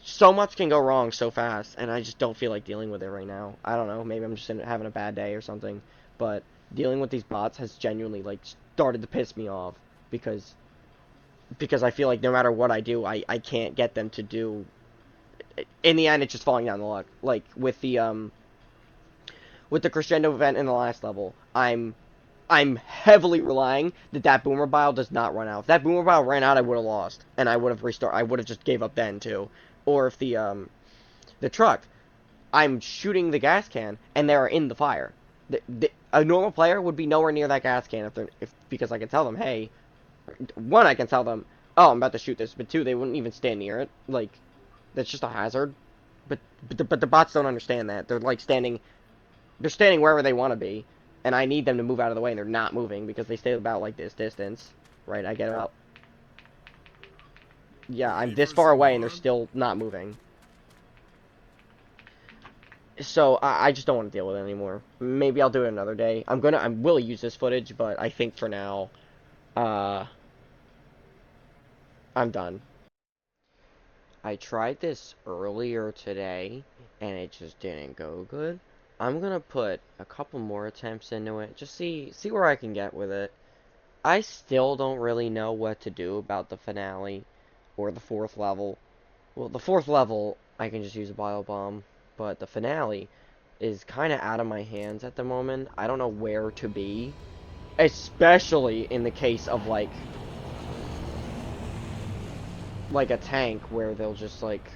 So much can go wrong so fast, and I just don't feel like dealing with it right now. I don't know. Maybe I'm just having a bad day or something. But dealing with these bots has genuinely, like, started to piss me off. Because I feel like no matter what I do, I can't get them to do... In the end, it's just falling down the luck. Like, with the crescendo event in the last level, I'm heavily relying that boomer bile does not run out. If that boomer bile ran out, I would have lost. And I would have restarted. I would have just gave up then, too. Or if the truck, I'm shooting the gas can, and they're in the fire. A normal player would be nowhere near that gas can because I can tell them, hey, one, I can tell them, oh, I'm about to shoot this, but two, they wouldn't even stand near it. Like, that's just a hazard. But the bots don't understand that. They're like standing wherever they want to be, And I need them to move out of the way, and they're not moving because they stay about like this distance. Right, I get about... Yeah, I'm this far away, and they're still not moving. So, I just don't want to deal with it anymore. Maybe I'll do it another day. I will use this footage, but I think for now, I'm done. I tried this earlier today, and it just didn't go good. I'm gonna put a couple more attempts into it, just see where I can get with it. I still don't really know what to do about the finale, or the fourth level. Well, the fourth level, I can just use a bio bomb, but the finale is kind of out of my hands at the moment. I don't know where to be, especially in the case of like a tank where they'll just like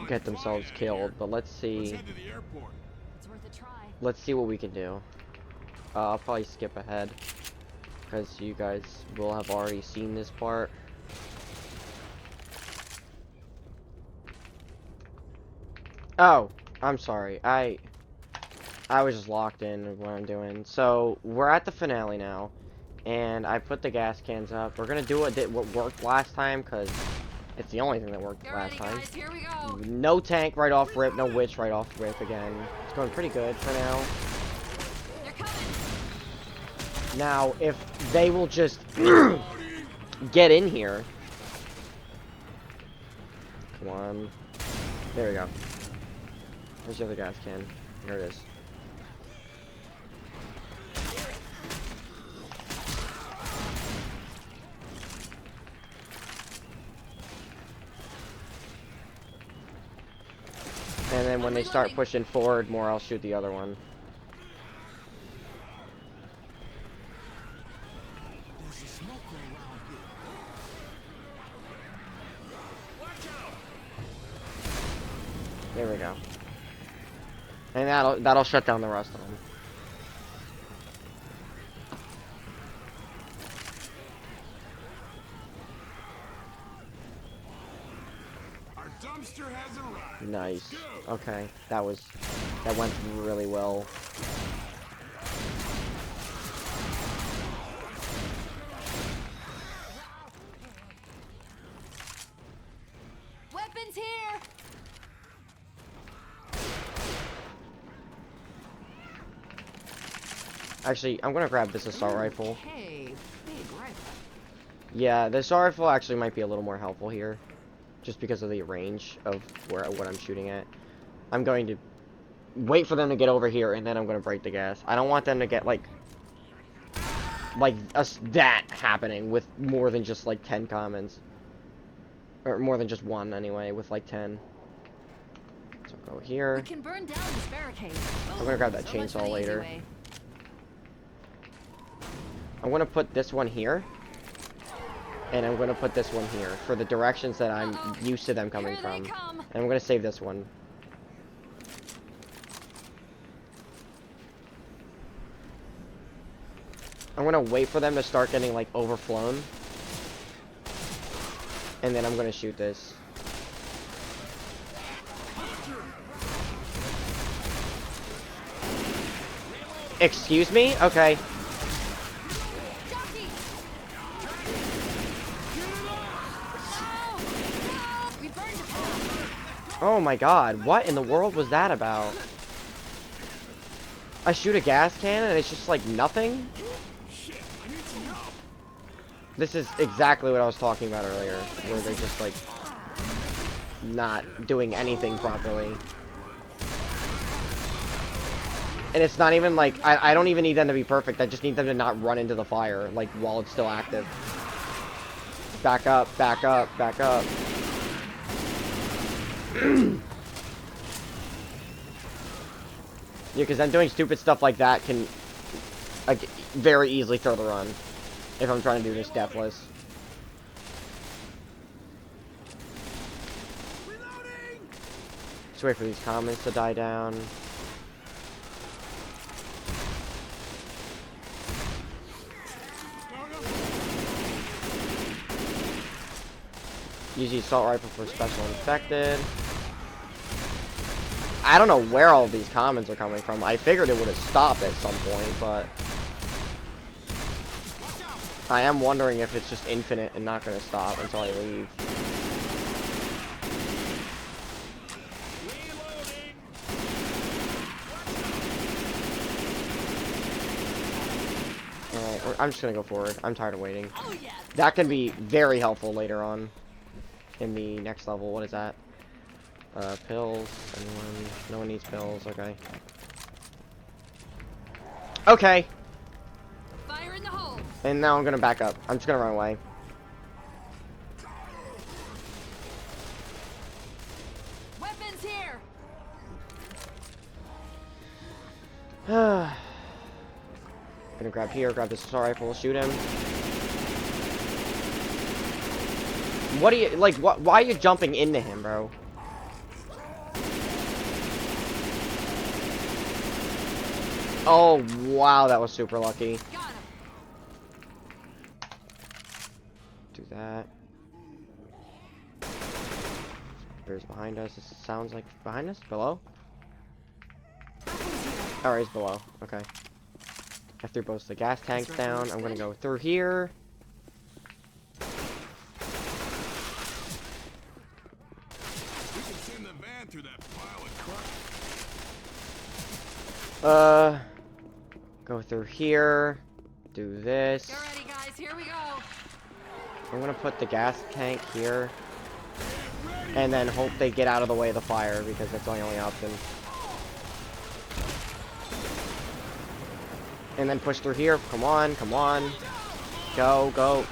get themselves killed. But let's see. It's worth a try. Let's see what we can do. I'll probably skip ahead because you guys will have already seen this part. Oh, I'm sorry. I was just locked in with what I'm doing. So, we're at the finale now, and I put the gas cans up. We're gonna do what worked last time, because it's the only thing that worked Get last ready, time. guys. Here we go. No tank right off rip, no witch right off rip again. It's going pretty good for now. They're coming. Now, if they will just get in here. Come on. There we go. Where's the other gas can? Here it is. And then when they start pushing forward more, I'll shoot the other one. There we go. And that'll shut down the rest of them. Our dumpster has arrived. Nice. Okay, that went really well. Weapons here. Actually, I'm gonna grab this assault rifle. Hey, big rifle. Yeah, the assault rifle actually might be a little more helpful here, just because of the range of what I'm shooting at. I'm going to wait for them to get over here, and then I'm gonna break the gas. I don't want them to get like that happening with more than just like 10 comments, or more than just one anyway, with like 10. So go here. We can burn down this barricade. I'm gonna grab that So much for chainsaw the easy later. way. I'm gonna put this one here, and I'm gonna put this one here for the directions that I'm used to them coming Here they from. come. And I'm gonna save this one. I'm gonna wait for them to start getting like overflown, and then I'm gonna shoot this. Excuse me? Okay. Jockey. No! We burned it down. Oh my god, what in the world was that about? I shoot a gas cannon and it's just like nothing? This is exactly what I was talking about earlier, where they're just like not doing anything properly. And it's not even like, I don't even need them to be perfect, I just need them to not run into the fire, like, while it's still active. Back up, back up, back up. Yeah, because them doing stupid stuff like that can like, very easily throw the run if I'm trying to do this deathless. Just wait for these comments to die down. Use the assault rifle for special infected. I don't know where all these comments are coming from. I figured it would have stopped at some point, but I am wondering if it's just infinite and not going to stop until I leave. Alright, I'm just going to go forward. I'm tired of waiting. Oh, yes. That can be very helpful later on in the next level. What is that? Pills. Anyone? No one needs pills. Okay. Okay. Fire in the hole. And now I'm gonna back up. I'm just gonna run away. Weapons here. Gonna grab here, grab this assault rifle, shoot him. What are you, like, why are you jumping into him, bro? Oh, wow, that was super lucky. Got him. Do that. Bear's behind us. This sounds like behind us? Below? Alright, he's below. Okay. I threw both the gas tanks down. I'm gonna go through here. We can send the van through that pile of crap. Go through here. Do this. Get ready, guys. Here we go. I'm gonna put the gas tank here. And then hope they get out of the way of the fire, because that's the only option. And then push through here. Come on, come on. Go, go.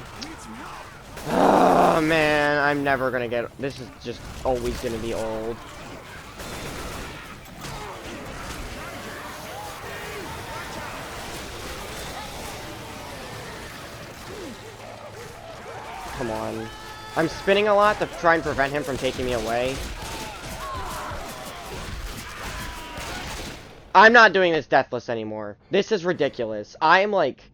Oh, man. I'm never gonna get... This is just always gonna be old. Come on. I'm spinning a lot to try and prevent him from taking me away. I'm not doing this deathless anymore. This is ridiculous. I am like...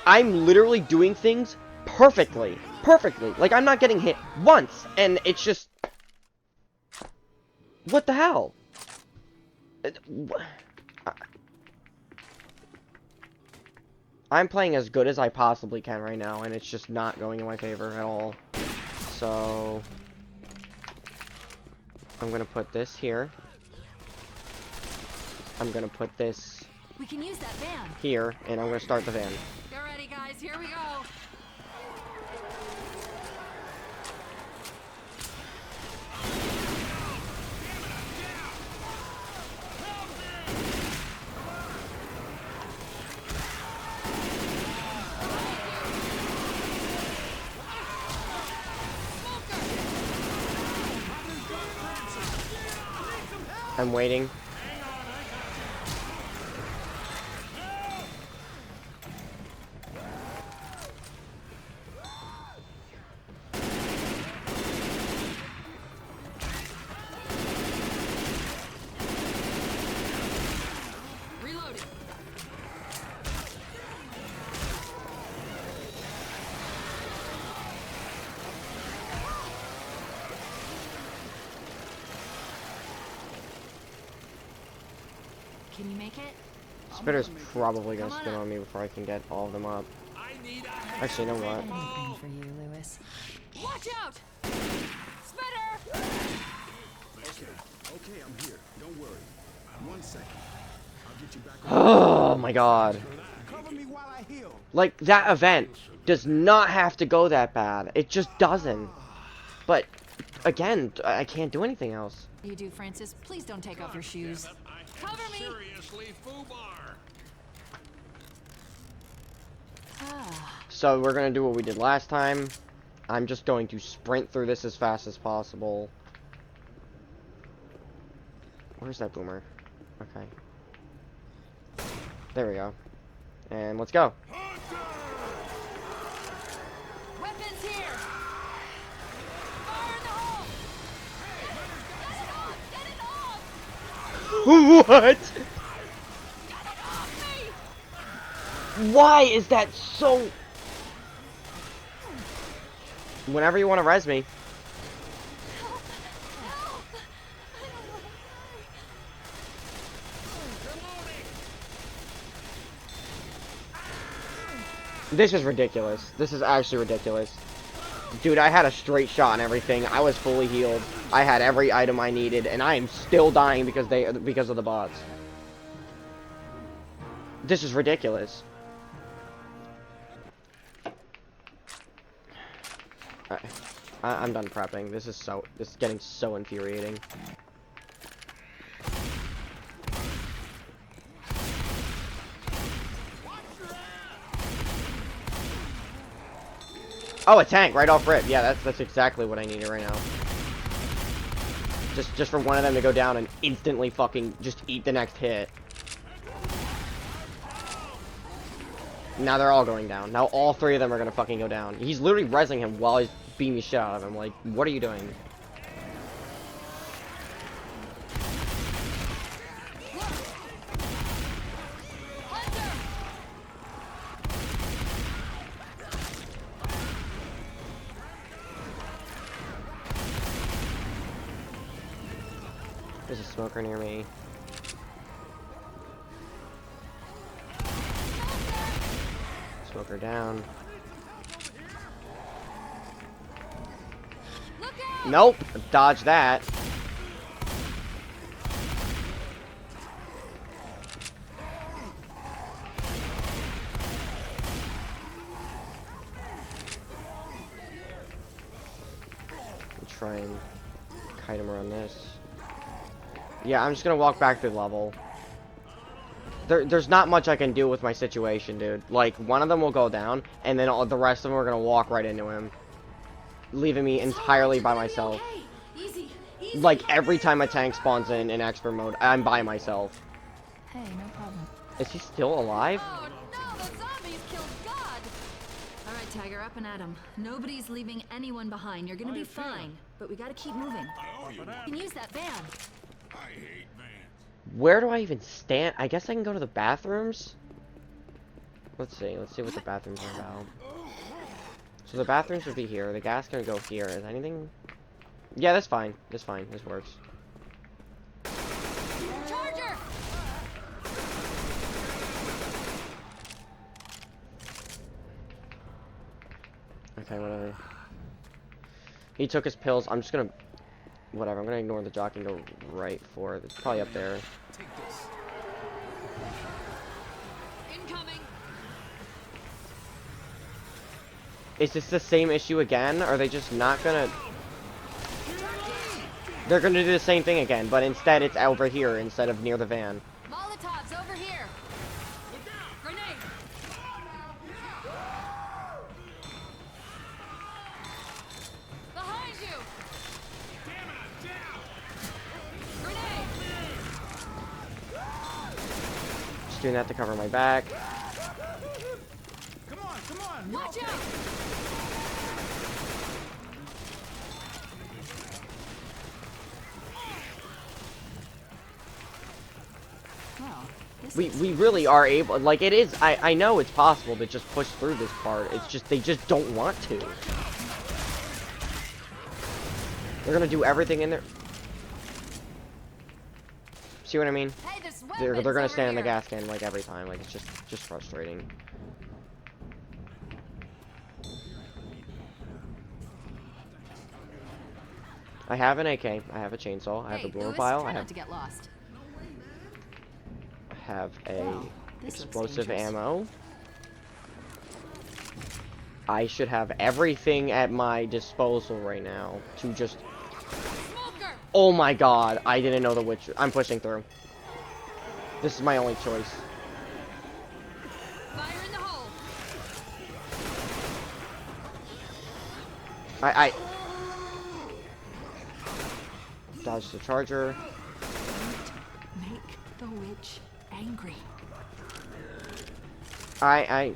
I'm literally doing things perfectly. Perfectly. Like, I'm not getting hit once. And it's just... What the hell? I'm playing as good as I possibly can right now, and it's just not going in my favor at all. So... I'm gonna put this here. I'm gonna put this We can use that van. here, and I'm gonna start the van. Get ready, guys. Here we go. I'm waiting. Reloading. Can you make it? Spitter's probably gonna spin on me before I can get all of them up. I need a Actually, you know what? Anything for you, Lewis. Watch out! Spitter! Okay, I'm here. Don't worry. 1 second. I'll get you back Oh my god. Cover me while I heal. Like, that event does not have to go that bad. It just doesn't. But, again, I can't do anything else. You do, Francis. Please don't take off your shoes. Cover me! seriously foobar. Ah, So, we're gonna do what we did last time. I'm just going to sprint through this as fast as possible. Where's that boomer? Okay. There we go. And let's go. weapons here! Fire in the hole! Get it off! What? Get it off me! Why is that so... Whenever you want to res me. This is ridiculous. This is actually ridiculous. Dude, I had a straight shot and everything. I was fully healed. I had every item I needed, and I am still dying because of the bots. This is ridiculous. I'm done prepping. This is getting so infuriating. Oh, a tank right off rip. Yeah, that's exactly what I needed right now. Just for one of them to go down and instantly fucking just eat the next hit. Now they're all going down. Now all three of them are gonna fucking go down. He's literally rezzing him while he's beating the shit out of him. Like, what are you doing? There's a smoker near me. Smoker down. Nope. Dodge that. Try and kite him around this. Yeah, I'm just gonna walk back through the level. There's not much I can do with my situation, dude. Like, one of them will go down, and then all the rest of them are gonna walk right into him, leaving me entirely by myself. Easy. Like, every time a tank spawns in expert mode, I'm by myself. Hey, no problem. Is he still alive? Oh no, the zombies killed God! Alright, Tiger, up and at 'em. Nobody's leaving anyone behind. You're gonna be fine. But we gotta keep moving. You can use that van. I hate vans. Where do I even stand? I guess I can go to the bathrooms? Let's see what the bathrooms are about. So the bathrooms would be here. The gas can go here. Is anything? Yeah, that's fine. That's fine. This works. Charger! Okay, whatever. He took his pills. I'm just gonna... Whatever, I'm gonna ignore the jock and go right for it. It's probably up there. Take this. Incoming! Is this the same issue again? Are they just not gonna... They're gonna do the same thing again, but instead it's over here instead of near the van. Molotovs over here! Grenade! Behind you! Grenade! Just doing that to cover my back. Come on. Watch out! Well, We really are able... Like, it is... I know it's possible to just push through this part. It's just... They just don't want to. They're gonna do everything in there. See what I mean? hey, there's They're weapons gonna over stand in the here. gas can like every time. Like, it's just frustrating. I have an AK. I have a chainsaw. I have a Hey, boomer Lewis, pile. try I not have to get lost. a This looks explosive dangerous. ammo. I should have everything at my disposal right now to just... Smoker! Oh my god, I didn't know the witch... I'm pushing through. This is my only choice. Fire in the hole! I... Dodge the charger. Make the witch angry. I...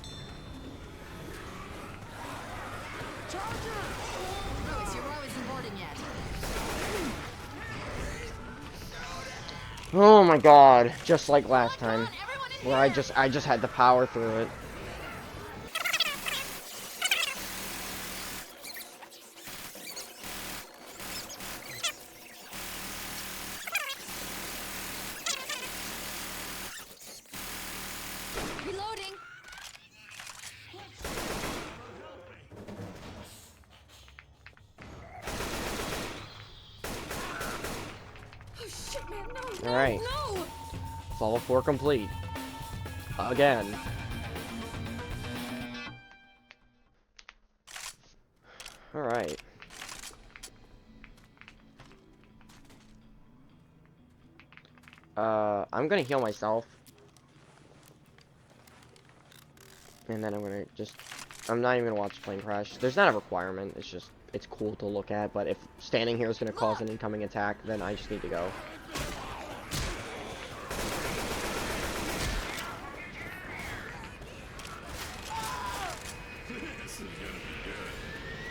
Lewis, your row isn't boarding yet. Oh my god, just like last Come time. on, everyone in Where here! I just had to power through it. Reloading! Alright. No! Level 4 complete. Again. Alright. I'm gonna heal myself. And then I'm gonna just... I'm not even gonna watch the plane crash. There's not a requirement, it's just... It's cool to look at, but if standing here is gonna cause an incoming attack, then I just need to go.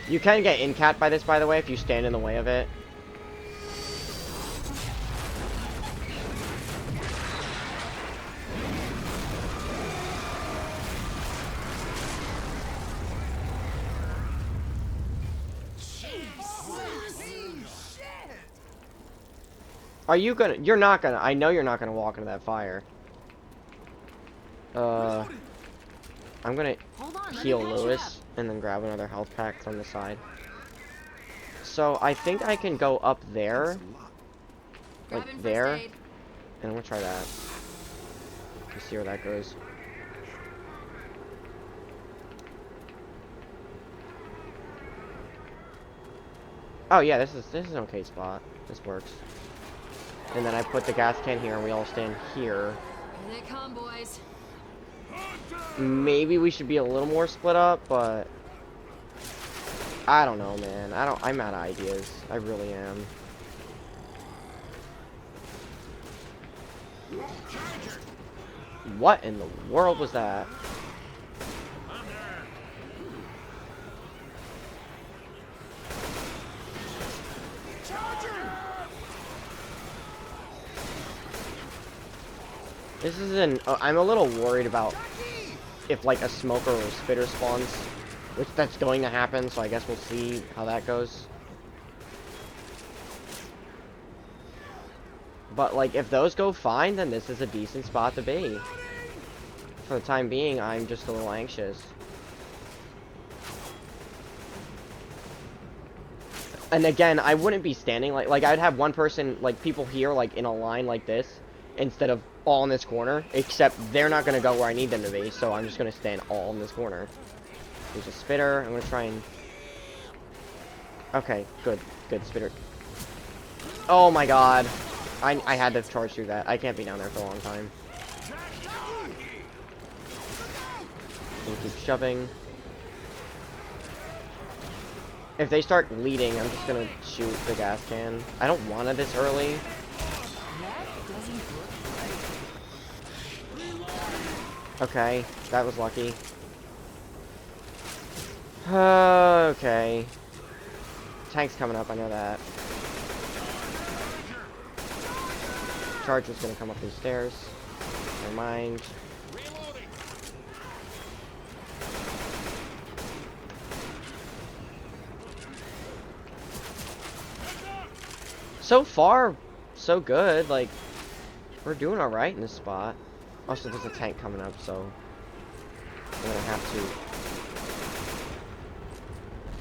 You can get in-cat by this, by the way, if you stand in the way of it. Are you gonna... You're not gonna... I know you're not gonna walk into that fire. I'm gonna Hold on, let me heal patch you Lewis, and then grab another health pack from the side. So, I think I can go up there. Grabbing Like first there. aid. And I'm gonna try that. Let's see where that goes. Oh yeah, this is an okay spot. This works. And then I put the gas can here, and we all stand here. Here they come, boys. Maybe we should be a little more split up, but I don't know, man. I'm out of ideas. I really am. What in the world was that? This is an... I'm a little worried about if, like, a smoker or a spitter spawns. Which that's going to happen, so I guess we'll see how that goes. But, like, if those go fine, then this is a decent spot to be. For the time being, I'm just a little anxious. And again, I wouldn't be standing like I'd have one person, like, people here, like, in a line like this, instead of all in this corner, except they're not going to go where I need them to be, so I'm just going to stand all in this corner. There's a spitter. I'm going to try and... Okay, good, spitter. Oh my god. I had to charge through that. I can't be down there for a long time. We'll keep shoving. If they start leading, I'm just gonna shoot the gas can. I don't want it this early. Okay, that was lucky. Okay. Tank's coming up, I know that. Charger's gonna come up these stairs. Never mind. So far, so good. Like, we're doing alright in this spot. Also, there's a tank coming up, so I'm gonna have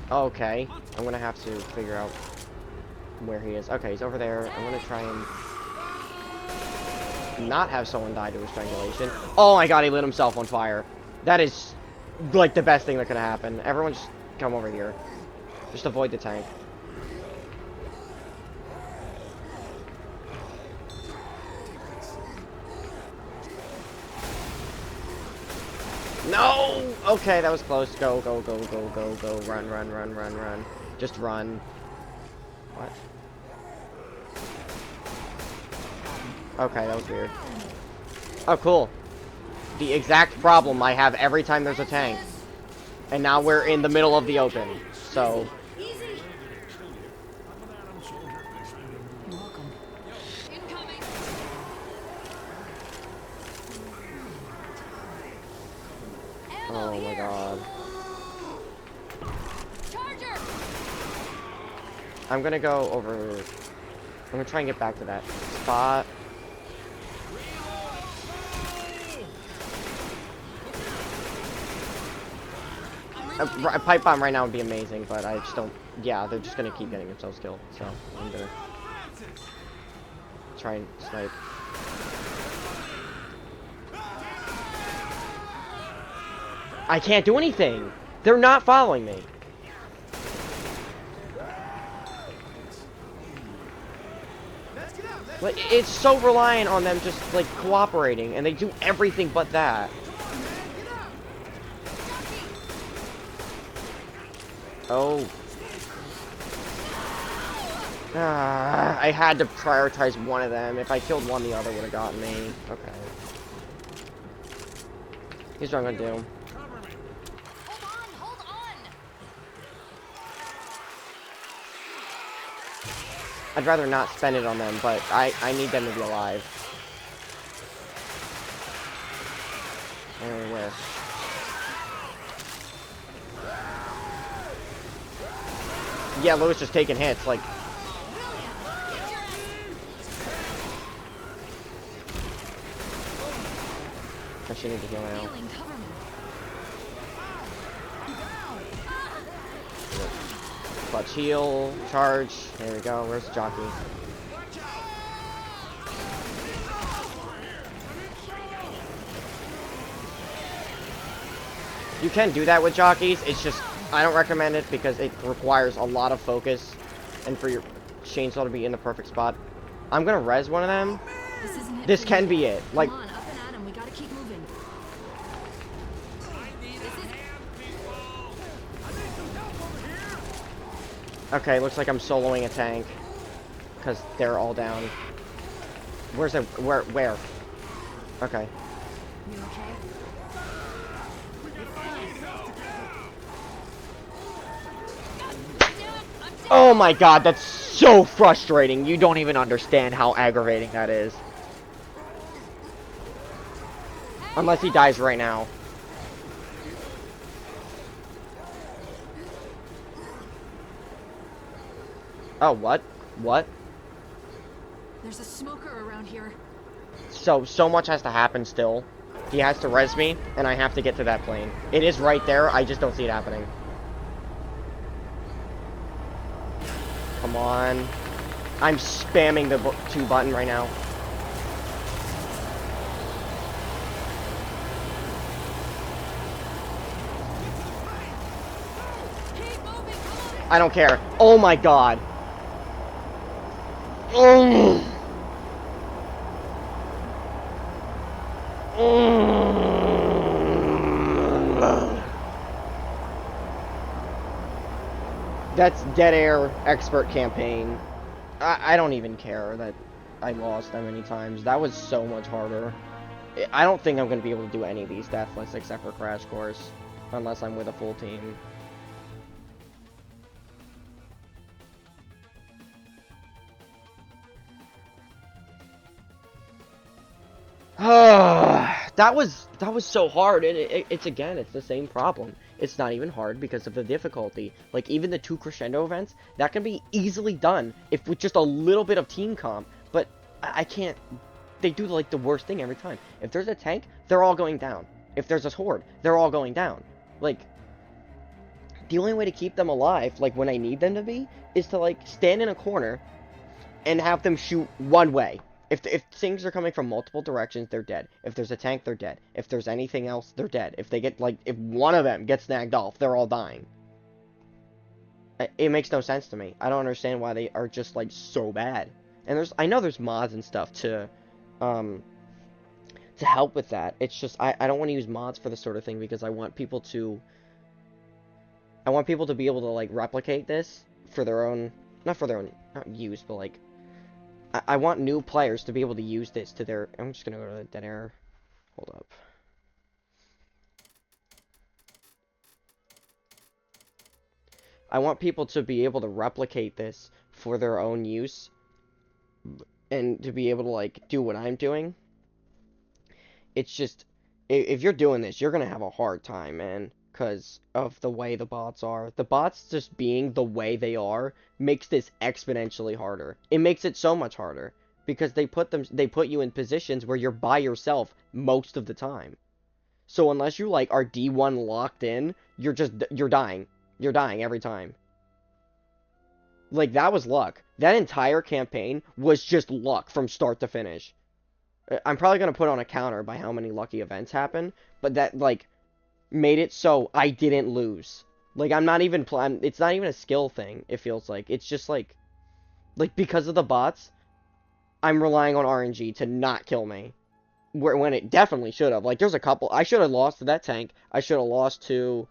to... Okay, I'm gonna have to figure out where he is. Okay, he's over there. I'm gonna try and not have someone die to a strangulation. Oh my god, he lit himself on fire. That is, like, the best thing that could happen. Everyone just come over here. Just avoid the tank. No! Okay, that was close. Go, go, go, go, go, go. Run, run, run, run, run. Just run. What? Okay, that was weird. Oh, cool. The exact problem I have every time there's a tank. And now we're in the middle of the open. So... You're welcome. Incoming. Oh my god. Charger. I'm gonna go over... I'm gonna try and get back to that spot. A pipe bomb right now would be amazing, but I just don't... Yeah, they're just gonna keep getting themselves killed, so I'm gonna... try and snipe. I can't do anything. They're not following me. Like, it's so reliant on them just, like, cooperating, and they do everything but that. Oh. I had to prioritize one of them. If I killed one, the other would have gotten me. Okay. Here's what I'm gonna do. Hold on! I'd rather not spend it on them, but I need them to be alive. Where? Yeah, Louis just taking hits, like... I should need to heal now. Healing, cover me. Clutch heal, charge. There we go. Where's the jockey? You can do that with jockeys. It's just, I don't recommend it because it requires a lot of focus and for your chainsaw to be in the perfect spot. I'm gonna res one of them. This isn't it. This for can you. be it. Like, Come on, up and at 'em. We gotta keep moving. okay, looks like I'm soloing a tank because they're all down. Where's the where? Okay. You okay? Oh my god, that's so frustrating. You don't even understand how aggravating that is. Unless he dies right now. Oh, what? What? There's a smoker around here. So much has to happen still. He has to res me, and I have to get to that plane. It is right there, I just don't see it happening. Come on. I'm spamming the 2 button right now. I don't care. Oh my god. Mm. That's dead air expert campaign. I don't even care that I lost that many times. That was so much harder. I don't think I'm going to be able to do any of these deathless except for Crash Course. Unless I'm with a full team. that was so hard, and it's again, it's the same problem. It's not even hard because of the difficulty. Like, even the 2 crescendo events, that can be easily done if with just a little bit of team comp, but I can't. They do like the worst thing every time. If there's a tank, they're all going down. If there's a horde, they're all going down. Like, the only way to keep them alive, like when I need them to be, is to like stand in a corner and have them shoot one way. If things are coming from multiple directions, they're dead. If there's a tank, they're dead. If there's anything else, they're dead. If they get, like, if one of them gets snagged off, they're all dying. It makes no sense to me. I don't understand why they are just, like, so bad. And I know there's mods and stuff to help with that. It's just, I don't want to use mods for this sort of thing because I want people to be able to, like, replicate this for their own, not use, but, like, I want new players to be able to use this to their... I'm just going to go to the dead air. Hold up. I want people to be able to replicate this for their own use. And to be able to, like, do what I'm doing. It's just... If you're doing this, you're going to have a hard time, man. Because of the way the bots are. The bots just being the way they are makes this exponentially harder. It makes it so much harder because they put you in positions where you're by yourself most of the time. So unless you like are D1 locked in, you're dying. You're dying every time. Like, that was luck. That entire campaign was just luck from start to finish. I'm probably gonna put on a counter by how many lucky events happen, but that like made it so I didn't lose. Like I'm not even it's not even a skill thing. It feels like it's just like because of the bots, I'm relying on RNG to not kill me. Where when it definitely should have. Like there's a couple I should have lost to that tank. I should have lost to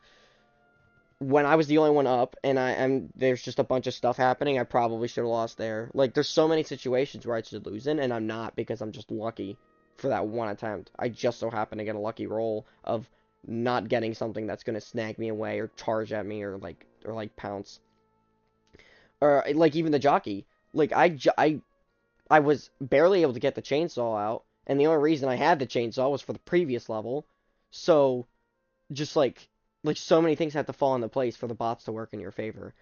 when I was the only one up and there's just a bunch of stuff happening. I probably should have lost there. Like there's so many situations where I should lose in and I'm not because I'm just lucky for that one attempt. I just so happen to get a lucky roll of not getting something that's going to snag me away or charge at me or like pounce. Or like even the jockey. Like I was barely able to get the chainsaw out, and the only reason I had the chainsaw was for the previous level. So, just like so many things have to fall into place for the bots to work in your favor.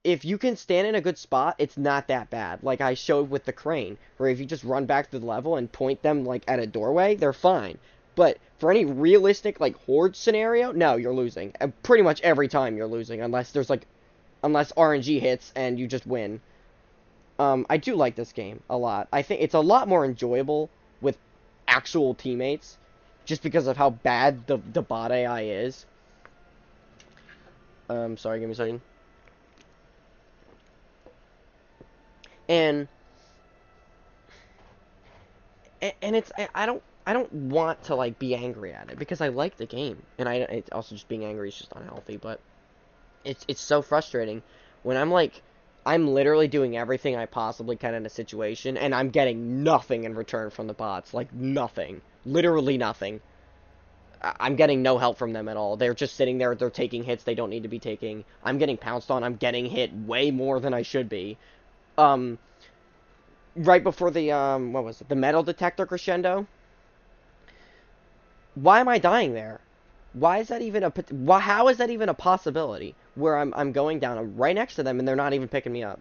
If you can stand in a good spot, it's not that bad. Like I showed with the crane, where if you just run back to the level and point them like at a doorway, they're fine. But for any realistic like horde scenario, no, you're losing. And pretty much every time you're losing, unless RNG hits and you just win. I do like this game a lot. I think it's a lot more enjoyable with actual teammates, just because of how bad the bot AI is. Sorry, give me a second. And and it's I don't want to like be angry at it because I like the game, and it's also just being angry is just unhealthy. But it's so frustrating when I'm literally doing everything I possibly can in a situation, and I'm getting nothing in return from the bots. Like, nothing. Literally nothing. I'm getting no help from them at all. They're just sitting there, they're taking hits they don't need to be taking. I'm getting pounced on, I'm getting hit way more than I should be. Um, right before the, what was it? The metal detector crescendo? Why am I dying there? Why is that even how is that even a possibility? Where I'm going down, I'm right next to them, and they're not even picking me up.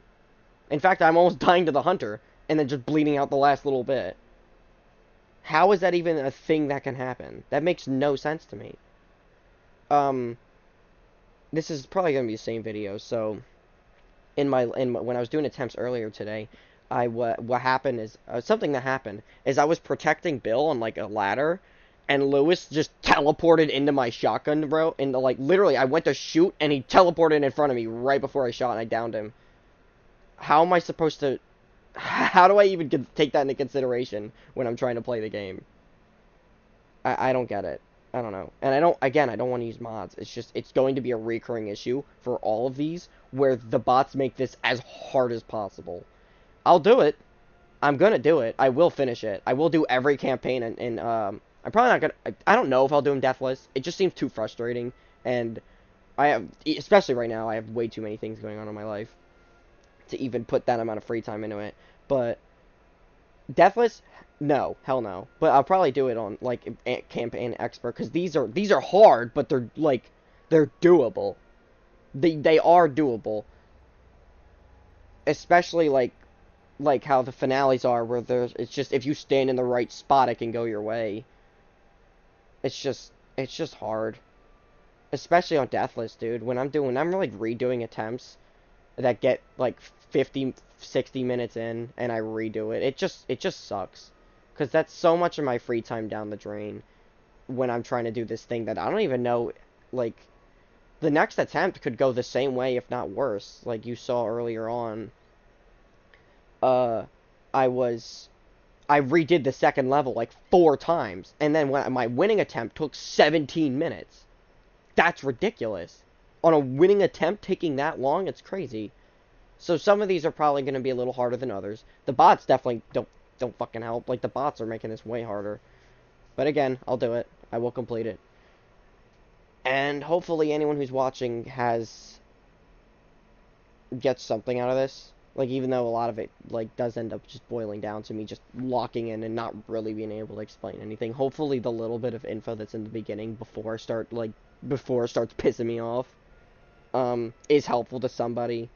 In fact, I'm almost dying to the hunter, and then just bleeding out the last little bit. How is that even a thing that can happen? That makes no sense to me. Um, this is probably gonna be the same video. So, when I was doing attempts earlier today, what happened is something that happened is I was protecting Bill on like a ladder, and Lewis just teleported into my shotgun, bro. And like literally, I went to shoot, and he teleported in front of me right before I shot, and I downed him. How am I supposed to? How do I even take that into consideration when I'm trying to play the game? I don't get it. I don't know. And I don't want to use mods. It's just, it's going to be a recurring issue for all of these, where the bots make this as hard as possible. I'll do it. I'm gonna do it. I will finish it. I will do every campaign, and I'm probably not gonna, I don't know if I'll do them deathless. It just seems too frustrating, and especially right now, I have way too many things going on in my life to even put that amount of free time into it. But deathless, no, hell no. But I'll probably do it on like campaign expert because these are hard, but they're doable. They are doable, especially like how the finales are, where it's just if you stand in the right spot, it can go your way. It's just hard, especially on deathless, dude. When I'm like redoing attempts that get like 50, 60 minutes in and I redo it. It just sucks. Because that's so much of my free time down the drain when I'm trying to do this thing that I don't even know, like, the next attempt could go the same way, if not worse. Like you saw earlier on, uh, I was, I redid the second level like 4 times, and then when my winning attempt took 17 minutes. That's ridiculous. On a winning attempt taking that long, it's crazy. So some of these are probably going to be a little harder than others. The bots definitely don't fucking help. Like the bots are making this way harder. But again, I'll do it. I will complete it. And hopefully anyone who's watching gets something out of this. Like even though a lot of it like does end up just boiling down to me just locking in and not really being able to explain anything. Hopefully the little bit of info that's in the beginning before it starts pissing me off is helpful to somebody.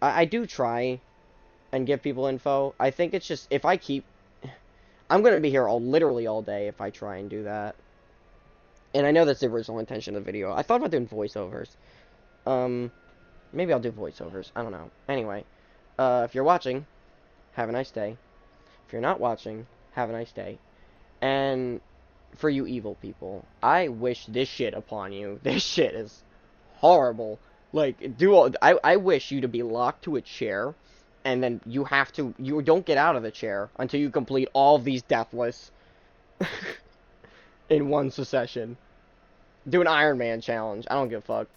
I do try and give people info. I think it's just, if I keep... I'm going to be here literally all day if I try and do that. And I know that's the original intention of the video. I thought about doing voiceovers. Maybe I'll do voiceovers. I don't know. Anyway, If you're watching, have a nice day. If you're not watching, have a nice day. And for you evil people, I wish this shit upon you. This shit is horrible. Like, I wish you to be locked to a chair, and then you don't get out of the chair until you complete all of these deathless in one succession. Do an Iron Man challenge. I don't give a fuck.